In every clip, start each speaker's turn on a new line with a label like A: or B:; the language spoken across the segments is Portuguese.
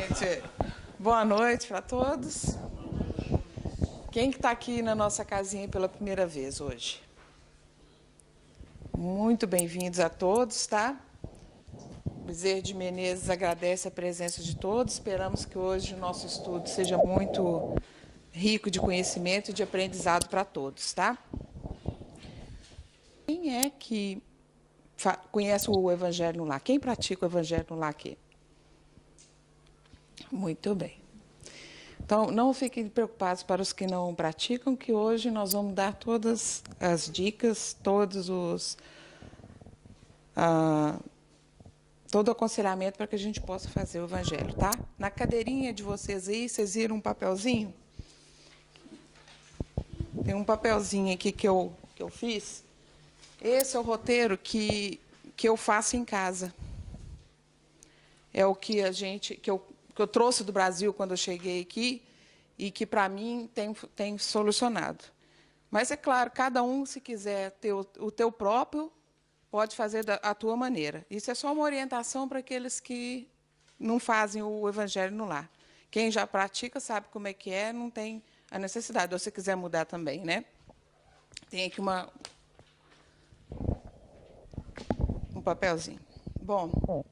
A: gente. Boa noite para todos. Quem que está aqui na nossa casinha pela primeira vez hoje? Muito bem-vindos a todos, tá? Bezerra de Menezes agradece a presença de todos. Esperamos que hoje o nosso estudo seja muito rico de conhecimento e de aprendizado para todos, tá? Quem é que conhece o Evangelho no Lar? Quem pratica o Evangelho no Lar aqui? Muito bem. Então, não fiquem preocupados para os que não praticam, que hoje nós vamos dar todas as dicas, todo o aconselhamento para que a gente possa fazer o Evangelho, tá? Na cadeirinha de vocês aí, vocês viram um papelzinho? Tem um papelzinho aqui que eu fiz. Esse é o roteiro que eu faço em casa. É o que que eu trouxe do Brasil quando eu cheguei aqui e que, para mim, tem solucionado. Mas, é claro, cada um, se quiser ter o teu próprio, pode fazer da tua maneira. Isso é só uma orientação para aqueles que não fazem o Evangelho no lar. Quem já pratica sabe como é que é, não tem a necessidade. Ou se quiser mudar também, né? Tem aqui um papelzinho. Bom,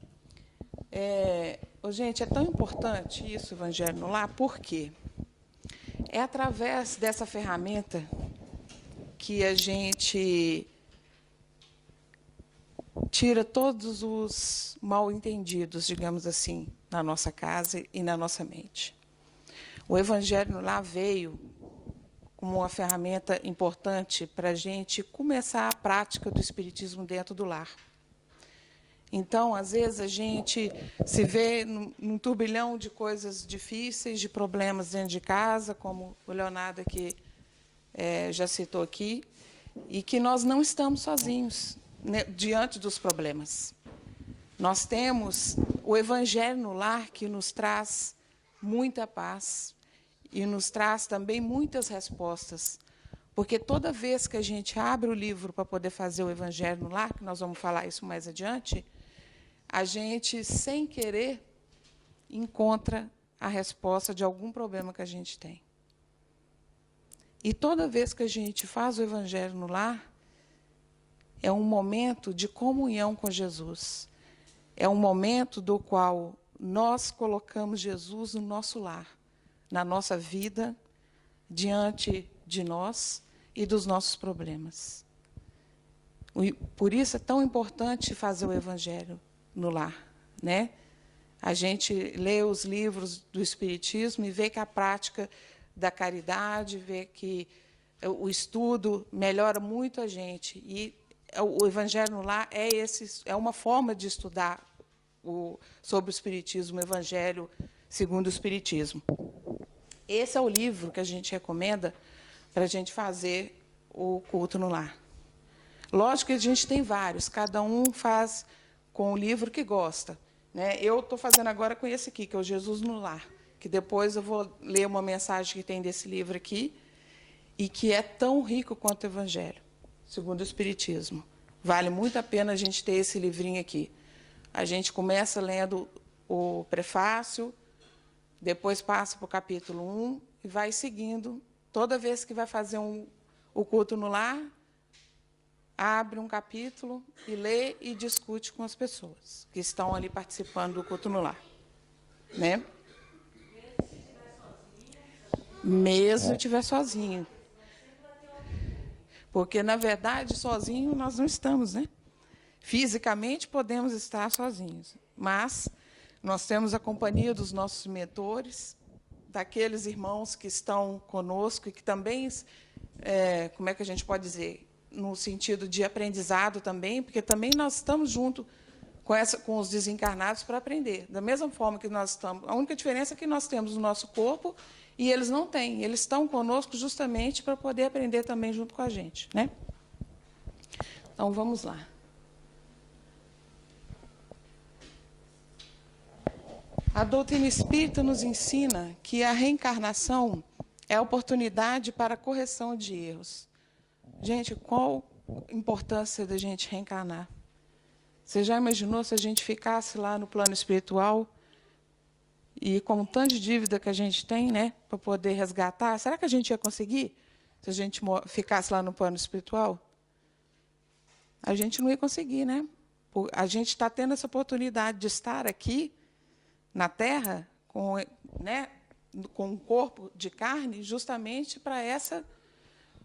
A: gente, é tão importante isso, o Evangelho no lar, por quê? É através dessa ferramenta que a gente tira todos os mal-entendidos, digamos assim, na nossa casa e na nossa mente. O Evangelho no Lar veio como uma ferramenta importante para a gente começar a prática do Espiritismo dentro do lar. Então, às vezes, a gente se vê num turbilhão de coisas difíceis, de problemas dentro de casa, como o Leonardo aqui já citou aqui, e que nós não estamos sozinhos, né, diante dos problemas. Nós temos o Evangelho no Lar, que nos traz muita paz e nos traz também muitas respostas. Porque toda vez que a gente abre o livro para poder fazer o Evangelho no Lar, que nós vamos falar isso mais adiante, a gente, sem querer, encontra a resposta de algum problema que a gente tem. E toda vez que a gente faz o Evangelho no Lar, é um momento de comunhão com Jesus. É um momento do qual nós colocamos Jesus no nosso lar, na nossa vida, diante de nós e dos nossos problemas. Por isso é tão importante fazer o Evangelho no lar, né? A gente lê os livros do Espiritismo e vê que a prática da caridade, vê que o estudo melhora muito a gente. E o Evangelho no Lar é uma forma de estudar sobre o Espiritismo, o Evangelho segundo o Espiritismo. Esse é o livro que a gente recomenda para a gente fazer o culto no lar. Lógico que a gente tem vários, cada um faz com o livro que gosta, né? Eu estou fazendo agora com esse aqui, que é o Jesus no Lar, que depois eu vou ler uma mensagem que tem desse livro aqui, e que é tão rico quanto o Evangelho, segundo o Espiritismo. Vale muito a pena a gente ter esse livrinho aqui. A gente começa lendo o prefácio, depois passa para o capítulo 1 e vai seguindo. Toda vez que vai fazer o culto no lar, abre um capítulo e lê e discute com as pessoas que estão ali participando do culto no lar. Né? Mesmo se estiver sozinho. Porque, na verdade, sozinho nós não estamos, né? Fisicamente podemos estar sozinhos, mas nós temos a companhia dos nossos mentores, daqueles irmãos que estão conosco e que também, como é que a gente pode dizer, no sentido de aprendizado também, porque também nós estamos junto com os desencarnados para aprender. Da mesma forma que nós estamos, a única diferença é que nós temos o nosso corpo e eles não têm. Eles estão conosco justamente para poder aprender também junto com a gente, né? Então, vamos lá. A doutrina espírita nos ensina que a reencarnação é a oportunidade para a correção de erros. Gente, qual a importância da gente reencarnar? Você já imaginou se a gente ficasse lá no plano espiritual e com o tanto de dívida que a gente tem, né, para poder resgatar, será que a gente ia conseguir se a gente ficasse lá no plano espiritual? A gente não ia conseguir, né? A gente está tendo essa oportunidade de estar aqui na Terra com, né, com um corpo de carne justamente para essa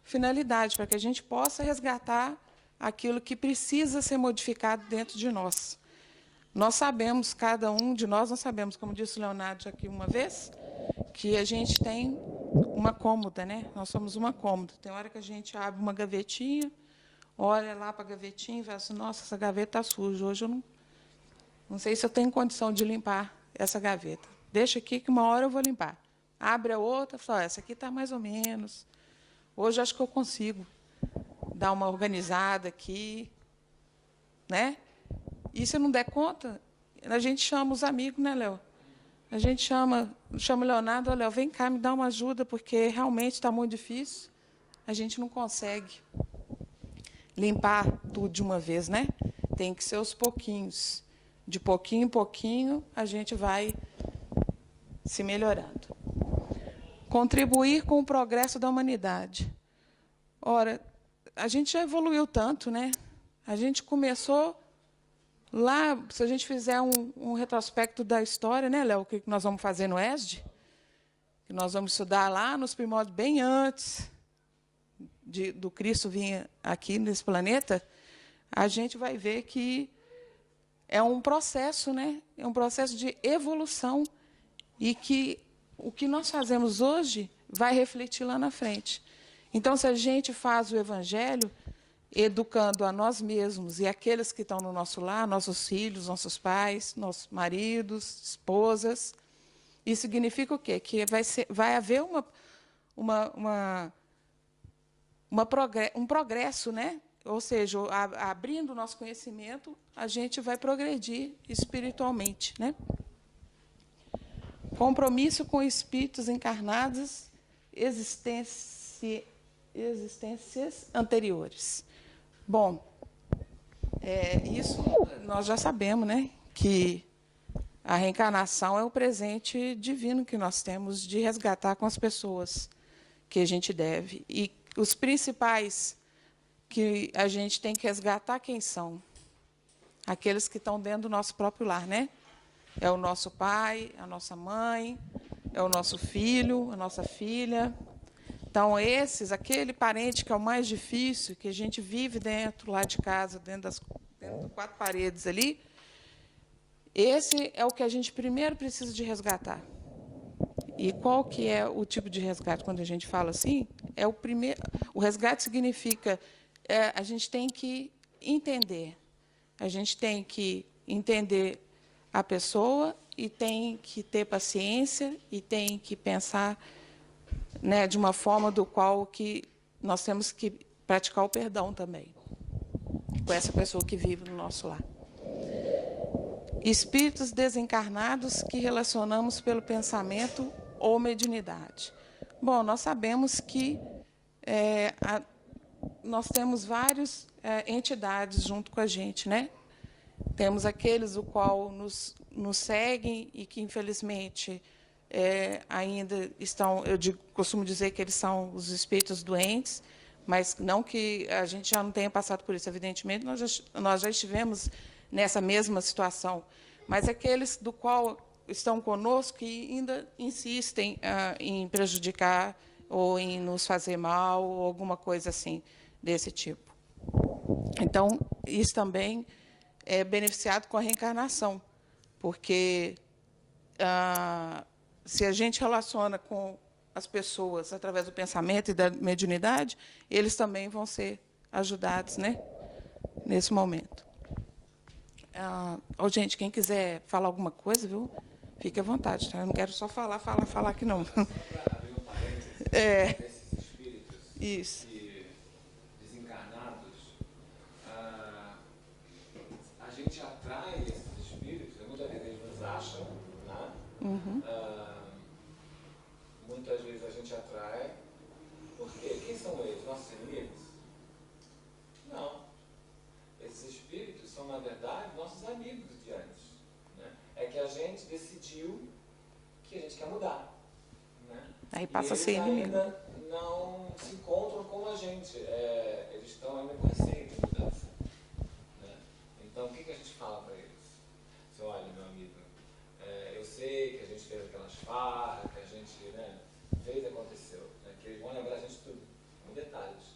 A: finalidade, para que a gente possa resgatar aquilo que precisa ser modificado dentro de nós. Nós sabemos, cada um de nós sabemos, como disse o Leonardo aqui uma vez, que a gente tem uma cômoda, né? Nós somos uma cômoda. Tem hora que a gente abre uma gavetinha, olha lá para a gavetinha e fala assim, nossa, essa gaveta está suja, hoje eu não sei se eu tenho condição de limpar essa gaveta. Deixa aqui que uma hora eu vou limpar. Abre a outra, fala, essa aqui está mais ou menos. Hoje acho que eu consigo dar uma organizada aqui, né? E se não der conta, a gente chama os amigos, né, Léo? A gente chama o Leonardo, Léo, vem cá, me dá uma ajuda, porque realmente está muito difícil. A gente não consegue limpar tudo de uma vez, né? Tem que ser aos pouquinhos. De pouquinho em pouquinho, a gente vai se melhorando. Contribuir com o progresso da humanidade. Ora, a gente já evoluiu tanto, né? A gente começou lá, se a gente fizer um retrospecto da história, né, Léo, o que nós vamos fazer no ESD, que nós vamos estudar lá nos primórdios, bem antes do Cristo vir aqui nesse planeta, a gente vai ver que é um processo, né? É um processo de evolução e que o que nós fazemos hoje vai refletir lá na frente. Então, se a gente faz o Evangelho educando a nós mesmos e aqueles que estão no nosso lar, nossos filhos, nossos pais, nossos maridos, esposas, isso significa o quê? Que vai haver um progresso, né? Ou seja, abrindo o nosso conhecimento, a gente vai progredir espiritualmente, né? Compromisso com espíritos encarnados, existências anteriores. Bom, isso nós já sabemos, né? Que a reencarnação é o presente divino que nós temos de resgatar com as pessoas que a gente deve. E os principais que a gente tem que resgatar, quem são? Aqueles que estão dentro do nosso próprio lar, né? É o nosso pai, a nossa mãe, é o nosso filho, a nossa filha. Então, aquele parente que é o mais difícil, que a gente vive dentro, lá de casa, dentro das quatro paredes ali, esse é o que a gente primeiro precisa de resgatar. E qual que é o tipo de resgate? Quando a gente fala assim, o resgate significa a gente tem que entender. A gente tem que entender a pessoa e tem que ter paciência e tem que pensar, né, de uma forma do qual que nós temos que praticar o perdão também com essa pessoa que vive no nosso lar. Espíritos desencarnados que relacionamos pelo pensamento ou mediunidade. Bom, nós sabemos que nós temos várias entidades junto com a gente, né? Temos aqueles o qual nos seguem e que, infelizmente, ainda estão, costumo dizer que eles são os espíritos doentes, mas não que a gente já não tenha passado por isso. Evidentemente, nós já estivemos nessa mesma situação, mas aqueles do qual estão conosco e ainda insistem em prejudicar ou em nos fazer mal, ou alguma coisa assim desse tipo. Então, isso também é beneficiado com a reencarnação, porque se a gente relaciona com as pessoas através do pensamento e da mediunidade, eles também vão ser ajudados, né, nesse momento. Gente, quem quiser falar alguma coisa, viu, fique à vontade. Tá? Eu não quero só falar aqui, não.
B: Só para abrir um parênteses, desses espíritos
A: Isso.
B: que, desencarnados, a gente atrai esses espíritos, muitas vezes eles nos acham, né?
A: Uhum.
B: Muitas vezes a gente atrai, porque quem são eles? Nossos inimigos? Não. Esses espíritos são, na verdade, nossos amigos de antes. Né? É que a gente decidiu quer mudar. Né?
A: Aí passa a
B: e
A: ser
B: eles
A: inimigo.
B: ainda não se encontram como a gente. Eles estão ainda com receio de mudança. Né? Então, o que a gente fala para eles? Você, olha, meu amigo, eu sei que a gente fez aquelas farras, que a gente, né, fez e aconteceu. Né, que eles vão lembrar a gente tudo, com detalhes.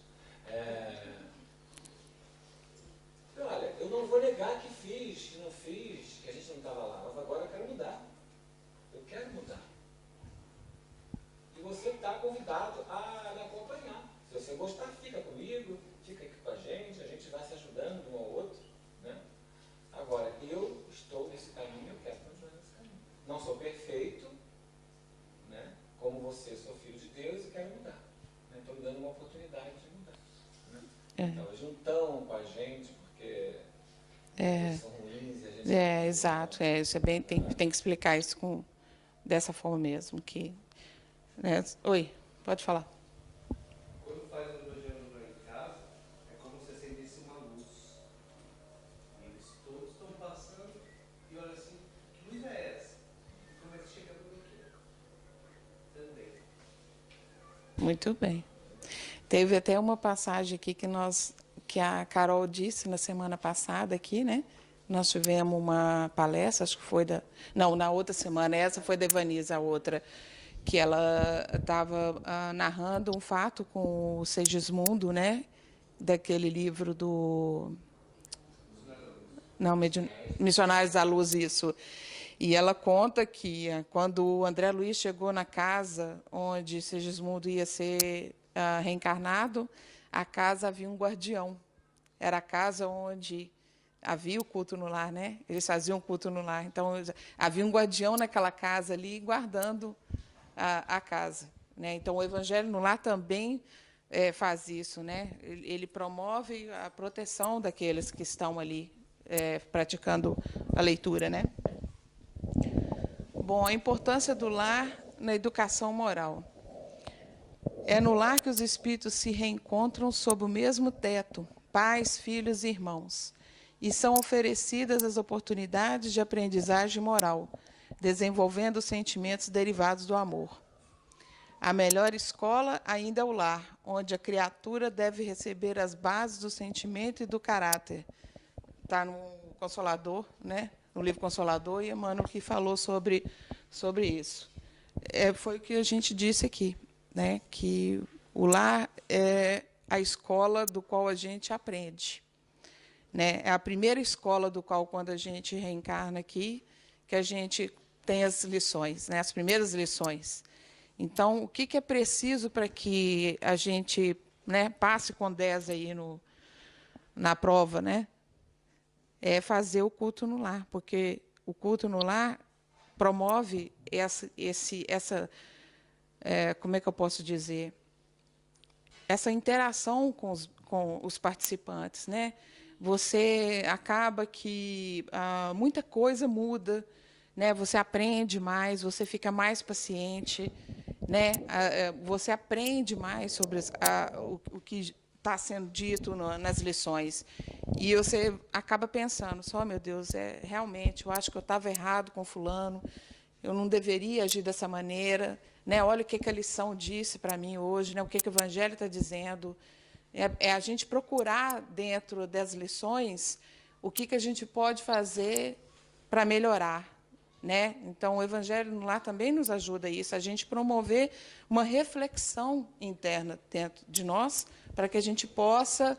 B: Olha, eu não vou negar que fiz, que não fiz, que a gente não estava lá, mas agora eu quero mudar. Eu quero mudar. E você está convidado a me acompanhar. Se você gostar, fica comigo, fica aqui com a gente vai se ajudando um ao outro. Né? Agora, eu estou nesse caminho, eu quero continuar nesse caminho. Não sou perfeito, né? Como você, sou filho de Deus e quero mudar. Estou me dando uma oportunidade de mudar. Né? Então, eles não estão com a gente porque eles são ruins e a gente...
A: Exato. Isso é bem, tem que explicar isso dessa forma mesmo. Né? Oi, pode falar.
C: Quando faz o evangelho lá em casa, é como se acendesse uma luz. E eles todos estão passando e olha assim, que luz é essa? E como é que chega por aqui? Também.
A: Muito bem. Teve até uma passagem aqui que a Carol disse na semana passada aqui, né? Nós tivemos uma palestra, acho que foi não, na outra semana, essa foi da Evanisa, a outra, que ela estava narrando um fato com o Segismundo, né? Daquele livro do... Não, Missionários da Luz, isso. E ela conta que quando o André Luiz chegou na casa onde Segismundo ia ser reencarnado, a casa havia um guardião. Era a casa onde havia o culto no lar, né? Eles faziam culto no lar. Então, havia um guardião naquela casa ali, guardando a casa. Né? Então, o Evangelho no Lar também faz isso. Né? Ele promove a proteção daqueles que estão ali praticando a leitura. Né? Bom, a importância do lar na educação moral. É no lar que os espíritos se reencontram sob o mesmo teto, pais, filhos e irmãos, e são oferecidas as oportunidades de aprendizagem moral, desenvolvendo os sentimentos derivados do amor. A melhor escola ainda é o lar, onde a criatura deve receber as bases do sentimento e do caráter. Está no Consolador, né? No livro Consolador, e Emmanuel que falou sobre isso. Foi o que a gente disse aqui, né? Que o lar é a escola do qual a gente aprende. Né? É a primeira escola do qual, quando a gente reencarna aqui, que a gente tem as lições, né? As primeiras lições. Então, o que é preciso para que a gente, né, passe com 10 aí na prova, né? É fazer o culto no lar, porque o culto no lar promove como é que eu posso dizer? Essa interação com os participantes, né? Você acaba que muita coisa muda, né? Você aprende mais, você fica mais paciente, né? Você aprende mais sobre o que está sendo dito nas lições. E você acaba pensando, só, meu Deus, realmente, eu acho que eu estava errado com fulano, eu não deveria agir dessa maneira. Né? Olha o que a lição disse para mim hoje, né? O que o Evangelho está dizendo. É a gente procurar, dentro das lições, o que a gente pode fazer para melhorar. Né? Então, o Evangelho no Lar também nos ajuda a isso, a gente promover uma reflexão interna dentro de nós, para que a gente possa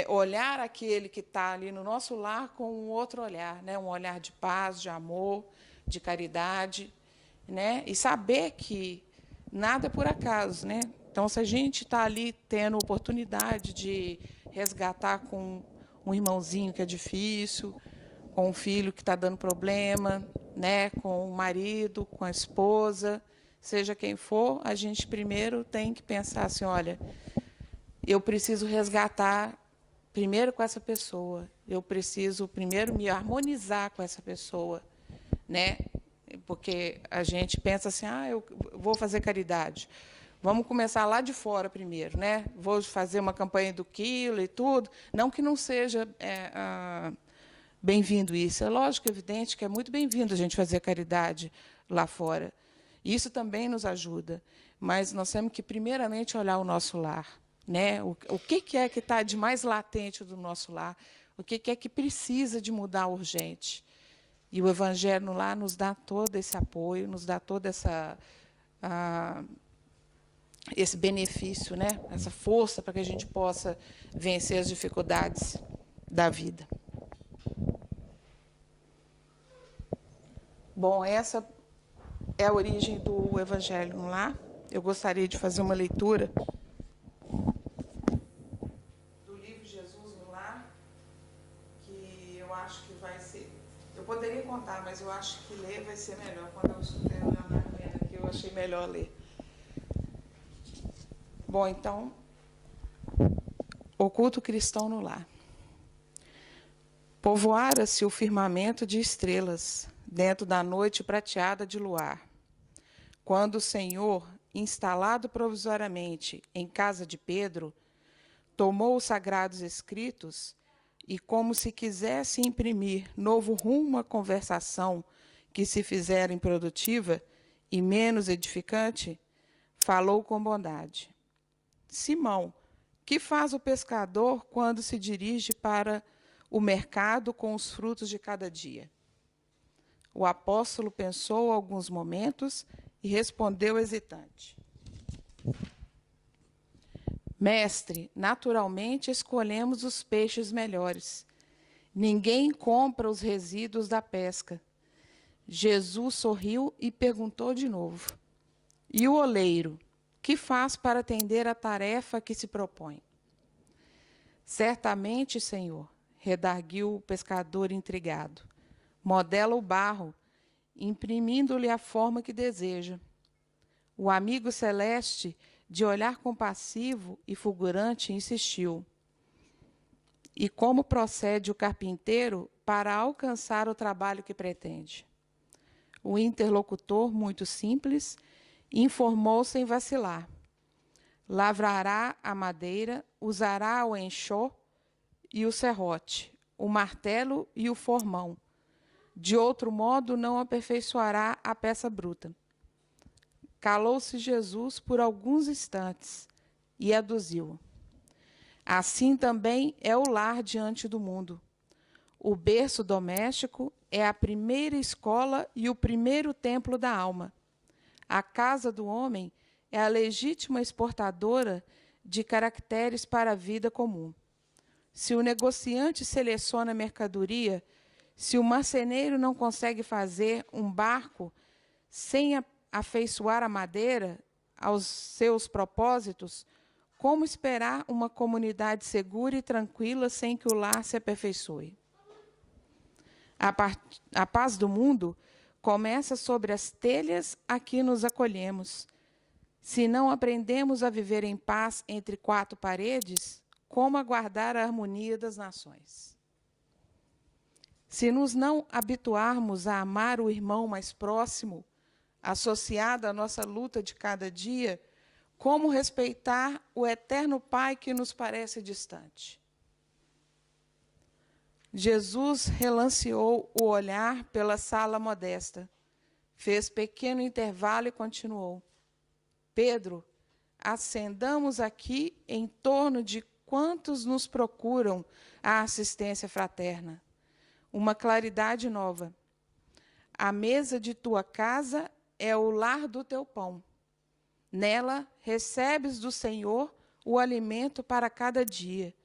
A: olhar aquele que está ali no nosso lar com um outro olhar, né? Um olhar de paz, de amor, de caridade, né? E saber que nada é por acaso. Né? Então, se a gente está ali tendo oportunidade de resgatar com um irmãozinho que é difícil, com um filho que está dando problema, né, com o marido, com a esposa, seja quem for, a gente primeiro tem que pensar assim, olha, eu preciso resgatar primeiro com essa pessoa, eu preciso primeiro me harmonizar com essa pessoa, né? Porque a gente pensa assim, eu vou fazer caridade. Vamos começar lá de fora primeiro, né? Vou fazer uma campanha do quilo e tudo. Não que não seja bem-vindo isso. É lógico, evidente, que é muito bem-vindo a gente fazer caridade lá fora. Isso também nos ajuda, mas nós temos que, primeiramente, olhar o nosso lar, né? O que é que está de mais latente do nosso lar? O que é que precisa de mudar urgente? E o Evangelho no lar nos dá todo esse apoio, nos dá todo esse benefício, né? Essa força para que a gente possa vencer as dificuldades da vida. Bom, essa é a origem do Evangelho no lar. Eu gostaria de fazer uma leitura do livro Jesus no Lar, que eu acho que vai ser... Eu poderia contar, mas eu acho que ler vai ser melhor. Quando eu escutei o Leonardo lendo aqui, eu achei melhor ler. Bom, então, o culto cristão no lar. Povoara-se o firmamento de estrelas, dentro da noite prateada de luar, quando o Senhor, instalado provisoriamente em casa de Pedro, tomou os sagrados escritos e, como se quisesse imprimir novo rumo à conversação que se fizera improdutiva e menos edificante, falou com bondade. Simão, que faz o pescador quando se dirige para o mercado com os frutos de cada dia? O apóstolo pensou alguns momentos e respondeu hesitante. Mestre, naturalmente escolhemos os peixes melhores. Ninguém compra os resíduos da pesca. Jesus sorriu e perguntou de novo. E o oleiro, que faz para atender a tarefa que se propõe? Certamente, Senhor, redarguiu o pescador intrigado. Modela o barro, imprimindo-lhe a forma que deseja. O amigo celeste, de olhar compassivo e fulgurante, insistiu. E como procede o carpinteiro para alcançar o trabalho que pretende? O interlocutor, muito simples, informou sem vacilar. Lavrará a madeira, usará o enxó e o serrote, o martelo e o formão. De outro modo, não aperfeiçoará a peça bruta. Calou-se Jesus por alguns instantes e aduziu. Assim também é o lar diante do mundo. O berço doméstico é a primeira escola e o primeiro templo da alma. A casa do homem é a legítima exportadora de caracteres para a vida comum. Se o negociante seleciona a mercadoria, se o marceneiro não consegue fazer um barco sem afeiçoar a madeira aos seus propósitos, como esperar uma comunidade segura e tranquila sem que o lar se aperfeiçoe? A paz do mundo começa sobre as telhas a que nos acolhemos. Se não aprendemos a viver em paz entre quatro paredes, como aguardar a harmonia das nações? Se nos não habituarmos a amar o irmão mais próximo, associado à nossa luta de cada dia, como respeitar o eterno Pai que nos parece distante? Jesus relanceou o olhar pela sala modesta, fez pequeno intervalo e continuou. Pedro, acendamos aqui em torno de quantos nos procuram a assistência fraterna. Uma claridade nova. A mesa de tua casa é o lar do teu pão. Nela recebes do Senhor o alimento para cada dia.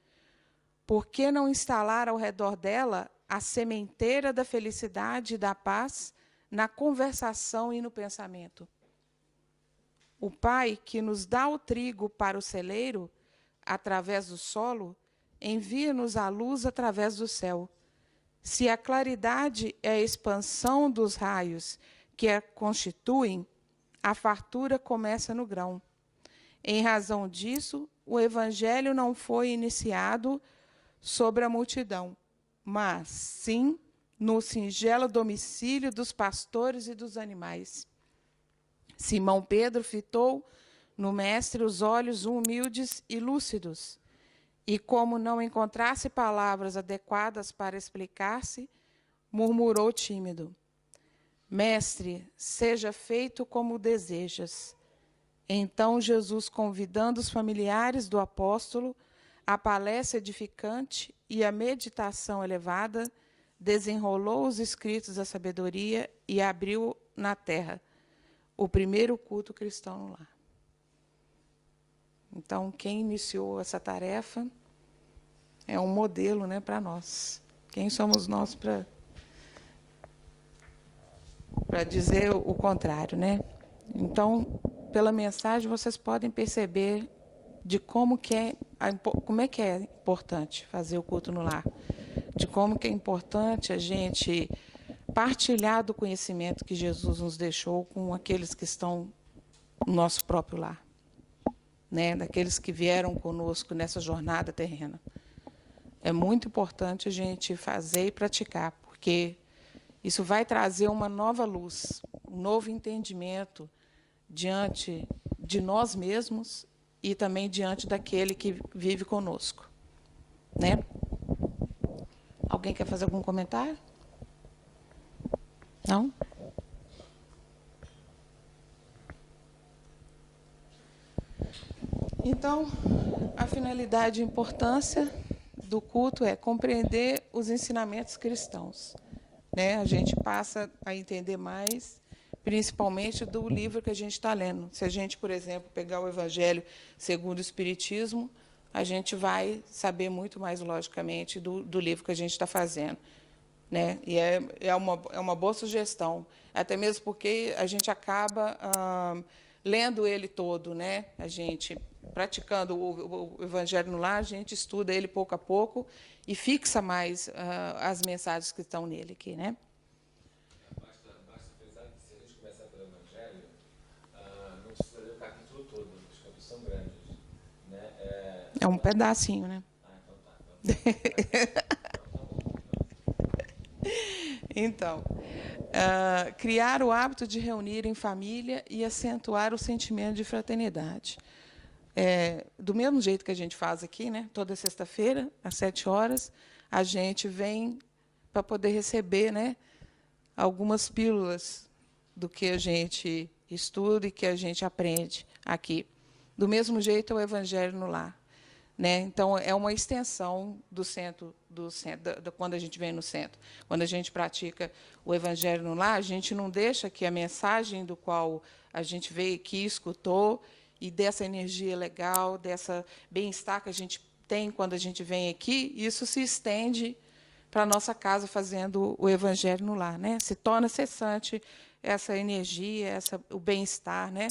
A: Por que não instalar ao redor dela a sementeira da felicidade e da paz na conversação e no pensamento? O Pai, que nos dá o trigo para o celeiro, através do solo, envia-nos a luz através do céu. Se a claridade é a expansão dos raios que a constituem, a fartura começa no grão. Em razão disso, o Evangelho não foi iniciado sobre a multidão, mas, sim, no singelo domicílio dos pastores e dos animais. Simão Pedro fitou no Mestre os olhos humildes e lúcidos, e, como não encontrasse palavras adequadas para explicar-se, murmurou tímido. Mestre, seja feito como desejas. Então Jesus, convidando os familiares do apóstolo, a palestra edificante e a meditação elevada, desenrolou os escritos da sabedoria e abriu na terra o primeiro culto cristão no lar. Então, quem iniciou essa tarefa é um modelo, né, para nós. Quem somos nós para dizer o contrário, né? Então, pela mensagem, vocês podem perceber de como é que é importante fazer o culto no lar, de como que é importante a gente partilhar do conhecimento que Jesus nos deixou com aqueles que estão no nosso próprio lar, né? Daqueles que vieram conosco nessa jornada terrena. É muito importante a gente fazer e praticar, porque isso vai trazer uma nova luz, um novo entendimento diante de nós mesmos e também diante daquele que vive conosco, né? Alguém quer fazer algum comentário? Não? Então, a finalidade e importância do culto é compreender os ensinamentos cristãos, né? A gente passa a entender mais, principalmente do livro que a gente está lendo. Se a gente, por exemplo, pegar o Evangelho segundo o Espiritismo, a gente vai saber muito mais, logicamente, do livro que a gente está fazendo, né? E é uma boa sugestão, até mesmo porque a gente acaba lendo ele todo, né? A gente, praticando o Evangelho no lar, a gente estuda ele pouco a pouco e fixa mais as mensagens que estão nele aqui, né?
B: Basta pensar que se a gente começar pelo Evangelho, não precisa ler o capítulo todo, os capítulos são grandes, né?
A: É um pedacinho, né?
B: Então tá.
A: Então, criar o hábito de reunir em família e acentuar o sentimento de fraternidade. Do mesmo jeito que a gente faz aqui, né? Toda sexta-feira, às 7h, a gente vem para poder receber, né, algumas pílulas do que a gente estuda e que a gente aprende aqui. Do mesmo jeito é o Evangelho no lar, né? Então, é uma extensão do centro, quando a gente vem no centro. Quando a gente pratica o Evangelho no lar, a gente não deixa que a mensagem do qual a gente veio aqui, escutou, e dessa energia legal, dessa bem-estar que a gente tem quando a gente vem aqui, isso se estende para a nossa casa fazendo o Evangelho no lar, né? Se torna cessante essa energia, o bem-estar, né?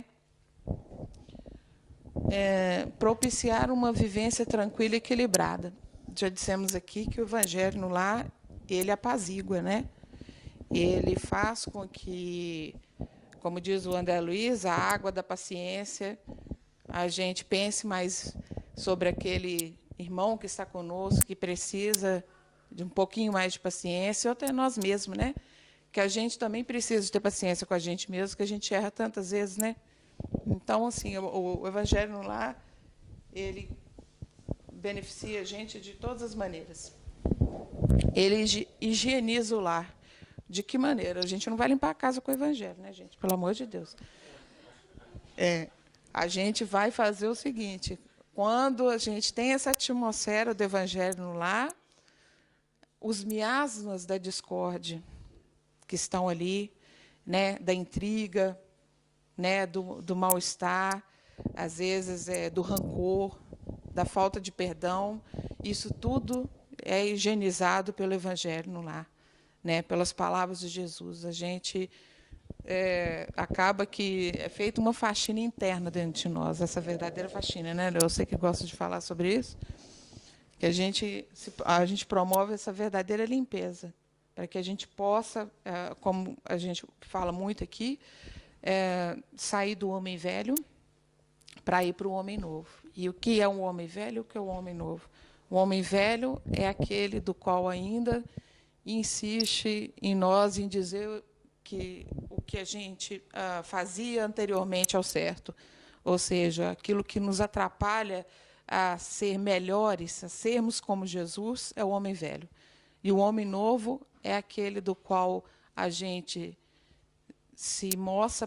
A: Propiciar uma vivência tranquila e equilibrada. Já dissemos aqui que o Evangelho no lar, ele apazigua, né? Ele faz com que, como diz o André Luiz, a água da paciência, a gente pense mais sobre aquele irmão que está conosco, que precisa de um pouquinho mais de paciência, ou até nós mesmos, né? Que a gente também precisa de ter paciência com a gente mesmo, que a gente erra tantas vezes, né? Então, assim, o Evangelho no lar, ele beneficia a gente de todas as maneiras. Ele higieniza o lar. De que maneira? A gente não vai limpar a casa com o Evangelho, né, gente? Pelo amor de Deus. A gente vai fazer o seguinte: quando a gente tem essa atmosfera do Evangelho no lar, os miasmas da discórdia que estão ali, né, da intriga, né, do mal-estar, às vezes do rancor, da falta de perdão, isso tudo é higienizado pelo Evangelho no lar, né, pelas palavras de Jesus. A gente acaba que é feita uma faxina interna dentro de nós, essa verdadeira faxina, né? Eu sei que gosto de falar sobre isso, que a gente promove essa verdadeira limpeza, para que a gente possa, como a gente fala muito aqui, sair do homem velho para ir para o homem novo. E o que é um homem velho e o que é um homem novo? O homem velho é aquele do qual ainda insiste em nós em dizer que o que a gente fazia anteriormente ao certo, ou seja, aquilo que nos atrapalha a ser melhores, a sermos como Jesus, é o homem velho. E o homem novo é aquele do qual a gente se mostra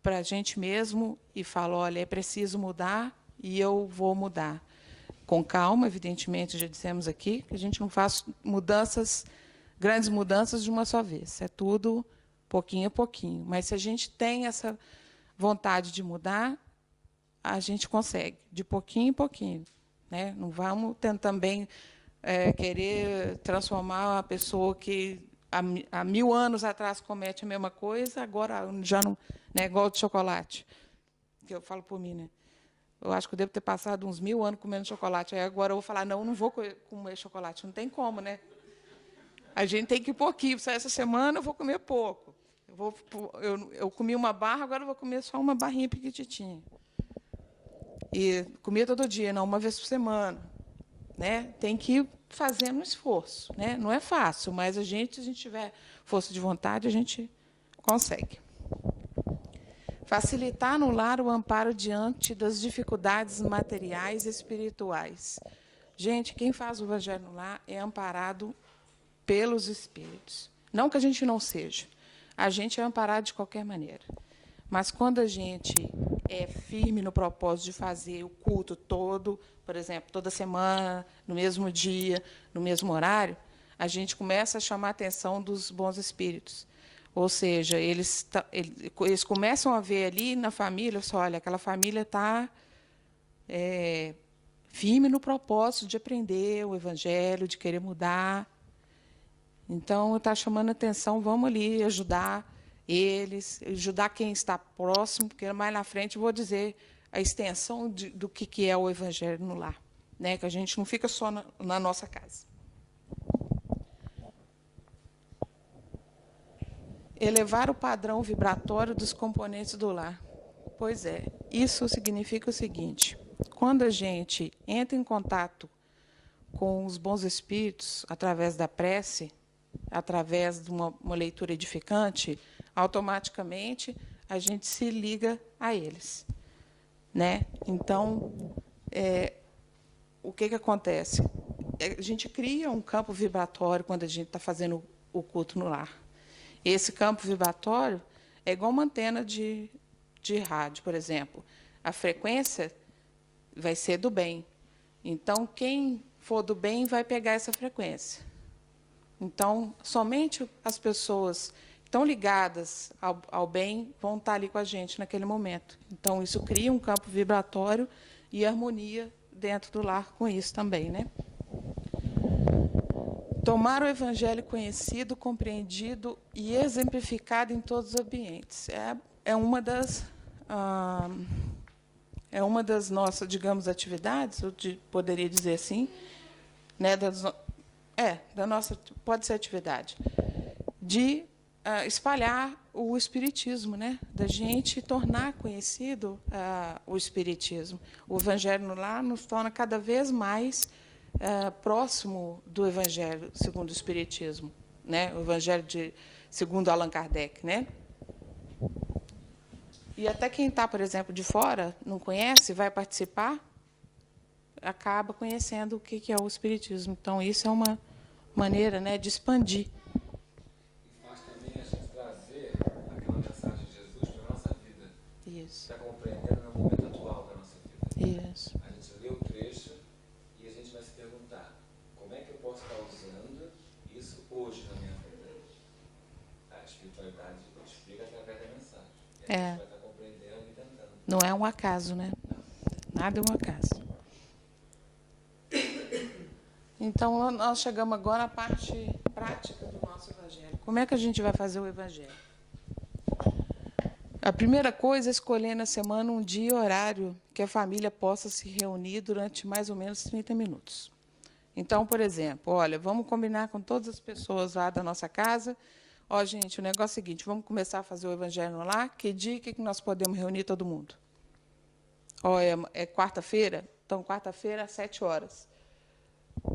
A: para a gente mesmo e fala, olha, é preciso mudar e eu vou mudar. Com calma, evidentemente, já dissemos aqui, que a gente não faz grandes mudanças de uma só vez. É tudo pouquinho a pouquinho. Mas se a gente tem essa vontade de mudar, a gente consegue, de pouquinho em pouquinho. Né? Não vamos também querer transformar uma pessoa que há 1000 anos atrás comete a mesma coisa, agora já não, né, igual de chocolate. Que eu falo por mim, né? Eu acho que eu devo ter passado uns 1000 anos comendo chocolate. Aí agora eu vou falar, não vou comer chocolate. Não tem como, né? A gente tem que ir pouquinho. Essa semana eu vou comer pouco. Eu comi uma barra, agora eu vou comer só uma barrinha pequititinha. E comia todo dia, não uma vez por semana. Né? Tem que ir fazendo um esforço. Né? Não é fácil, mas se a gente tiver força de vontade, a gente consegue. Facilitar no lar o amparo diante das dificuldades materiais e espirituais. Gente, quem faz o Evangelho no lar é amparado pelos Espíritos. Não que a gente não seja. A gente é amparado de qualquer maneira. Mas quando a gente é firme no propósito de fazer o culto todo, por exemplo, toda semana, no mesmo dia, no mesmo horário, a gente começa a chamar a atenção dos bons espíritos. Ou seja, eles começam a ver ali na família, só, olha, aquela família está firme no propósito de aprender o Evangelho, de querer mudar. Então, está chamando a atenção, vamos ali ajudar eles, ajudar quem está próximo, porque mais na frente eu vou dizer a extensão do que é o Evangelho no lar, né? Que a gente não fica só na nossa casa. Elevar o padrão vibratório dos componentes do lar. Pois é, isso significa o seguinte, quando a gente entra em contato com os bons espíritos, através da prece, através de uma leitura edificante, automaticamente a gente se liga a eles. Né? Então, o que acontece? A gente cria um campo vibratório quando a gente está fazendo o culto no lar. Esse campo vibratório é igual uma antena de rádio, por exemplo. A frequência vai ser do bem. Então, quem for do bem vai pegar essa frequência. Então, somente as pessoas que estão ligadas ao bem vão estar ali com a gente naquele momento. Então, isso cria um campo vibratório e harmonia dentro do lar com isso também, né? Tomar o Evangelho conhecido, compreendido e exemplificado em todos os ambientes. É uma das nossas, digamos, atividades, eu poderia dizer assim, né, da nossa, pode ser atividade, de espalhar o Espiritismo, né, da gente tornar conhecido o Espiritismo. O Evangelho no lar nos torna cada vez mais próximo do Evangelho segundo o Espiritismo, né, o Evangelho segundo Allan Kardec, né? E até quem está, por exemplo, de fora, não conhece, vai participar, acaba conhecendo o que é o Espiritismo. Então, isso é uma maneira, né, de expandir.
B: E faz também a gente trazer aquela mensagem de Jesus para a nossa vida.
A: Isso.
B: Está compreendendo no momento atual da nossa vida.
A: Isso.
B: A gente lê o trecho e a gente vai se perguntar, como é que eu posso estar usando isso hoje na minha vida? A espiritualidade explica através da mensagem. E a gente vai estar compreendendo e tentando.
A: Não é um acaso, né? Nada é um acaso. Então, nós chegamos agora à parte prática do nosso Evangelho. Como é que a gente vai fazer o Evangelho? A primeira coisa é escolher na semana um dia e horário que a família possa se reunir durante mais ou menos 30 minutos. Então, por exemplo, olha, vamos combinar com todas as pessoas lá da nossa casa. Ó, gente, o negócio é o seguinte, vamos começar a fazer o Evangelho lá. Que dia que nós podemos reunir todo mundo? Ó, é quarta-feira? Então, quarta-feira, às 7 horas.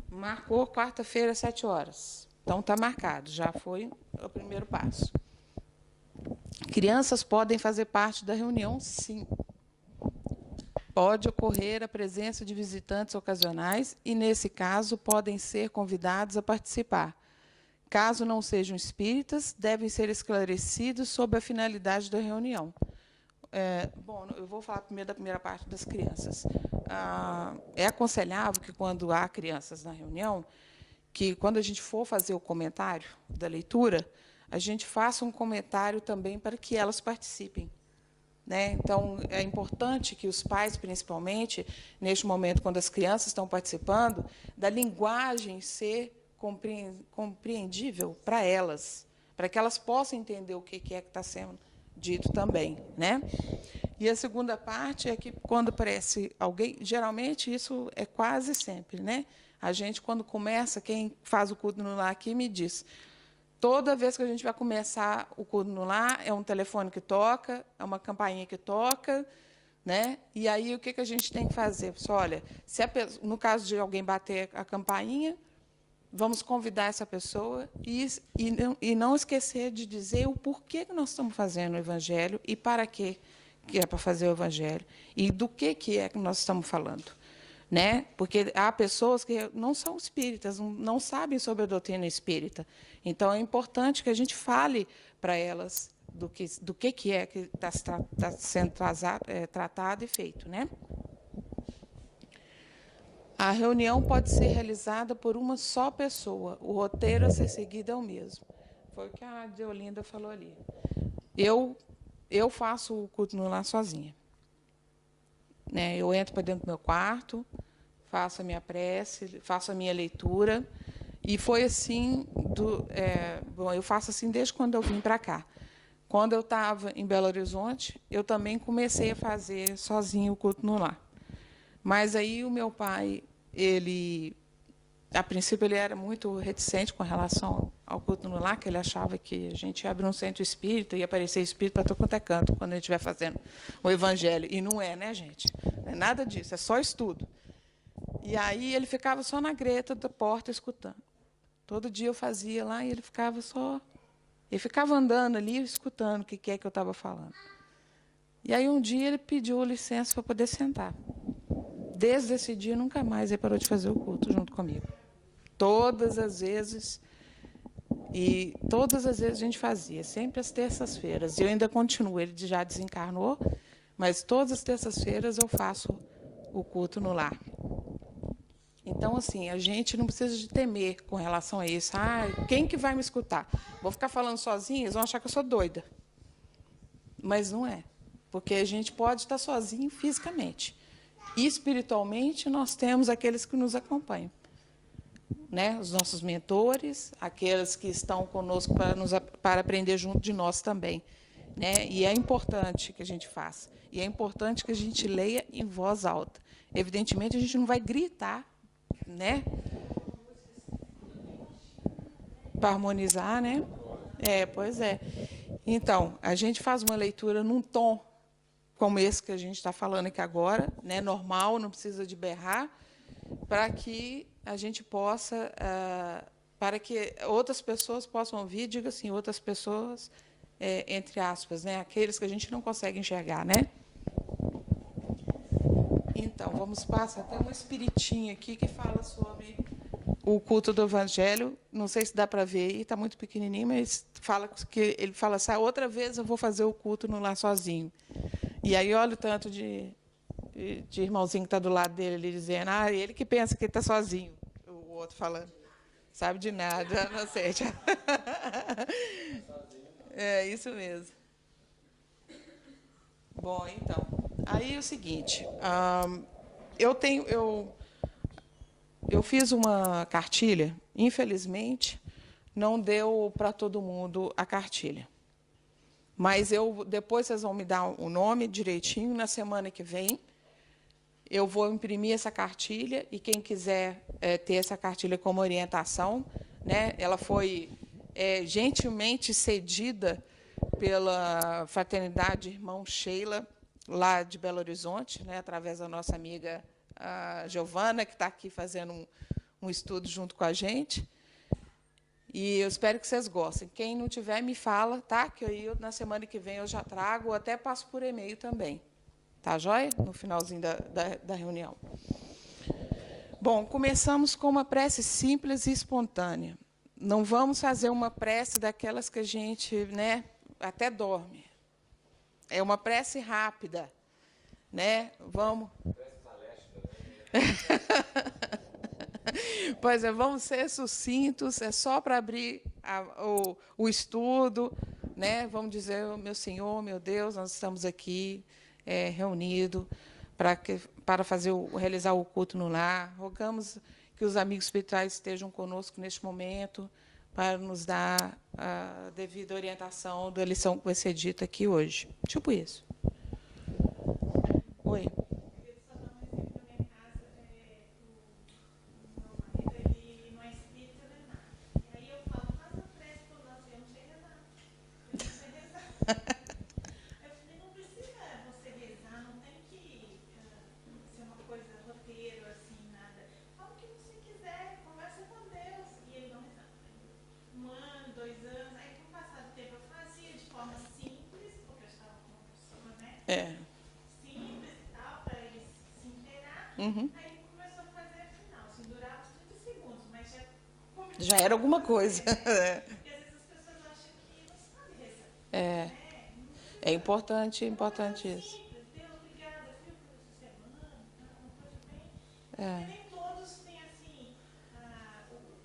A: Marcou quarta-feira, às 7 horas. Então, está marcado, já foi o primeiro passo. Crianças podem fazer parte da reunião, sim. Pode ocorrer a presença de visitantes ocasionais e, nesse caso, podem ser convidados a participar. caso não sejam espíritas, devem ser esclarecidos sobre a finalidade da reunião. Bom, eu vou falar primeiro da primeira parte das crianças. É aconselhável que, quando há crianças na reunião, que, quando a gente for fazer o comentário da leitura, a gente faça um comentário também para que elas participem. Né? Então, é importante que os pais, principalmente, neste momento, quando as crianças estão participando, da linguagem ser compreendível para elas, para que elas possam entender o que é que está sendo dito também. Né? E a segunda parte é que, quando aparece alguém, geralmente isso é quase sempre, né? A gente, quando começa, quem faz o culto no lar aqui me diz: toda vez que a gente vai começar o culto no lar, é um telefone que toca, é uma campainha que toca, né? E aí o que a gente tem que fazer? Pessoal, olha, se no caso de alguém bater a campainha, vamos convidar essa pessoa e não esquecer de dizer o porquê que nós estamos fazendo o Evangelho e para que é para fazer o Evangelho e do que é que nós estamos falando. Né? Porque há pessoas que não são espíritas, não sabem sobre a doutrina espírita. Então, é importante que a gente fale para elas do que é que está sendo tratado e feito. Né? A reunião pode ser realizada por uma só pessoa. O roteiro a ser seguido é o mesmo. Foi o que a Deolinda falou ali. Eu faço o culto no lar sozinha. Né? Eu entro para dentro do meu quarto, faço a minha prece, faço a minha leitura. E foi assim, bom, eu faço assim desde quando eu vim para cá. Quando eu estava em Belo Horizonte, eu também comecei a fazer sozinho o culto no lar. Mas aí o meu pai, a princípio, ele era muito reticente com relação ao culto no lar, que ele achava que a gente ia abrir um centro espírita e aparecer espírito para todo quanto é canto, quando a gente estiver fazendo o Evangelho. E não é, né, gente? Não é nada disso, é só estudo. E aí ele ficava só na greta da porta escutando. Todo dia eu fazia lá e ele ficava andando ali, escutando o que é que eu estava falando. E aí um dia ele pediu licença para poder sentar. Desde esse dia, nunca mais ele parou de fazer o culto junto comigo. Todas as vezes a gente fazia, sempre às terças-feiras. E eu ainda continuo, ele já desencarnou, mas todas as terças-feiras eu faço o culto no lar. Então, assim, a gente não precisa de temer com relação a isso. Quem que vai me escutar? Vou ficar falando sozinha, eles vão achar que eu sou doida. Mas não é, porque a gente pode estar sozinho fisicamente. E, espiritualmente, nós temos aqueles que nos acompanham. Né? Os nossos mentores, aqueles que estão conosco para aprender junto de nós também. Né? E é importante que a gente faça. E é importante que a gente leia em voz alta. Evidentemente, a gente não vai gritar, né? Para harmonizar, né? Pois é. Então, a gente faz uma leitura num tom como esse que a gente está falando aqui agora, né? Normal, não precisa de berrar, para que a gente possa, para que outras pessoas possam ouvir, diga assim, outras pessoas, entre aspas, né? Aqueles que a gente não consegue enxergar, né? Então, vamos passar até um espiritinho aqui que fala sobre o culto do Evangelho. Não sei se dá para ver aí, está muito pequenininho, mas ele fala assim: outra vez eu vou fazer o culto no lar sozinho. E aí olha o tanto de irmãozinho que está do lado dele ali dizendo: ele que pensa que está sozinho. O outro falando: sabe de nada, não sei. É isso mesmo. Bom, então, aí é o seguinte, eu fiz uma cartilha, infelizmente, não deu para todo mundo a cartilha. Mas depois vocês vão me dar o nome direitinho, na semana que vem, eu vou imprimir essa cartilha, e quem quiser ter essa cartilha como orientação, né, ela foi gentilmente cedida pela Fraternidade Irmão Sheila, lá de Belo Horizonte, né, através da nossa amiga Giovana, que está aqui fazendo um estudo junto com a gente. E eu espero que vocês gostem. Quem não tiver, me fala, tá? Que eu, na semana que vem, eu já trago, ou até passo por e-mail também. Tá, joia? No finalzinho da reunião. Bom, começamos com uma prece simples e espontânea. não vamos fazer uma prece daquelas que a gente, né, até dorme. É uma prece rápida, né? Vamos. Pois é, vamos ser sucintos, é só para abrir o estudo, né? Vamos dizer, meu Senhor, meu Deus, nós estamos aqui reunidos para realizar o culto no lar. Rogamos que os amigos espirituais estejam conosco neste momento para nos dar a devida orientação da lição que vai ser dita aqui hoje. Tipo isso. Oi. É.
D: Simples e tal, para eles se inteirar.
A: Uhum.
D: Aí começou a fazer a final. Assim, durava uns 30 segundos, mas já começou.
A: Já era alguma coisa.
D: Porque às vezes as pessoas acham que não sabem rezar.
A: É.
D: Né?
A: É importante isso.
D: Simples, Deus, obrigada, viu, por essa semana, uma coisa bem.
A: É.
D: Porque nem todos têm, assim,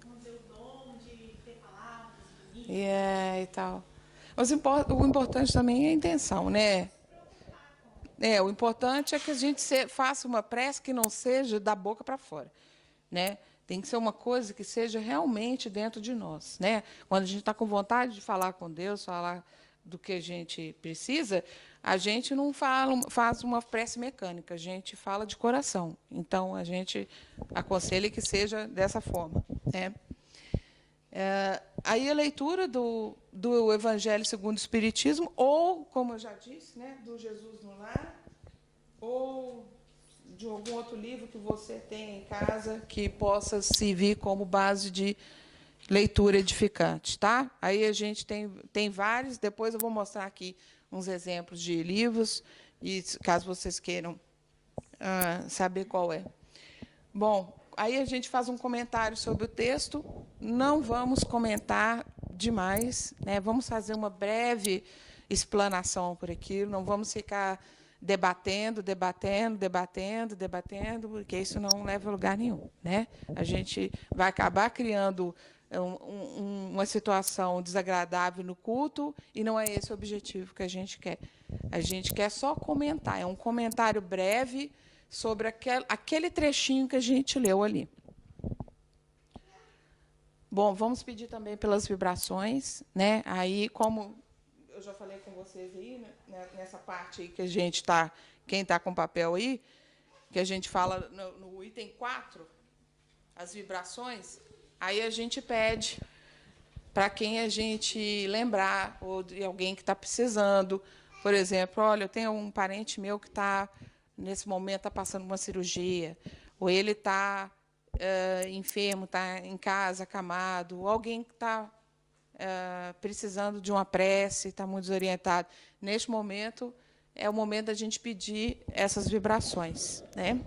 D: vamos dizer, o dom de ter palavras bonitas.
A: E tal. Mas o importante também é a intenção, né? O importante é que a gente faça uma prece que não seja da boca para fora, né? Tem que ser uma coisa que seja realmente dentro de nós, né? Quando a gente está com vontade de falar com Deus, falar do que a gente precisa, a gente não faz uma prece mecânica, a gente fala de coração. Então, a gente aconselha que seja dessa forma, né? Aí a leitura do Evangelho segundo o Espiritismo, ou, como eu já disse, né, do Jesus no Lar, ou de algum outro livro que você tenha em casa que possa servir como base de leitura edificante, tá? Aí a gente tem vários, depois eu vou mostrar aqui uns exemplos de livros, e caso vocês queiram saber qual é. Bom, aí a gente faz um comentário sobre o texto, não vamos comentar demais, né? Vamos fazer uma breve explanação por aquilo, não vamos ficar debatendo, porque isso não leva a lugar nenhum, né? A gente vai acabar criando uma situação desagradável no culto e não é esse o objetivo que a gente quer. A gente quer só comentar, é um comentário breve sobre aquele trechinho que a gente leu ali. Bom, vamos pedir também pelas vibrações, né? Aí, como eu já falei com vocês aí, né, nessa parte aí que a gente está, quem está com papel aí, que a gente fala no item 4, as vibrações, aí a gente pede para quem a gente lembrar, ou de alguém que está precisando. Por exemplo, olha, eu tenho um parente meu que está, nesse momento, está passando uma cirurgia, ou ele está enfermo, está em casa, acamado, ou alguém que está precisando de uma prece, está muito desorientado. Neste momento, é o momento da gente pedir essas vibrações, né?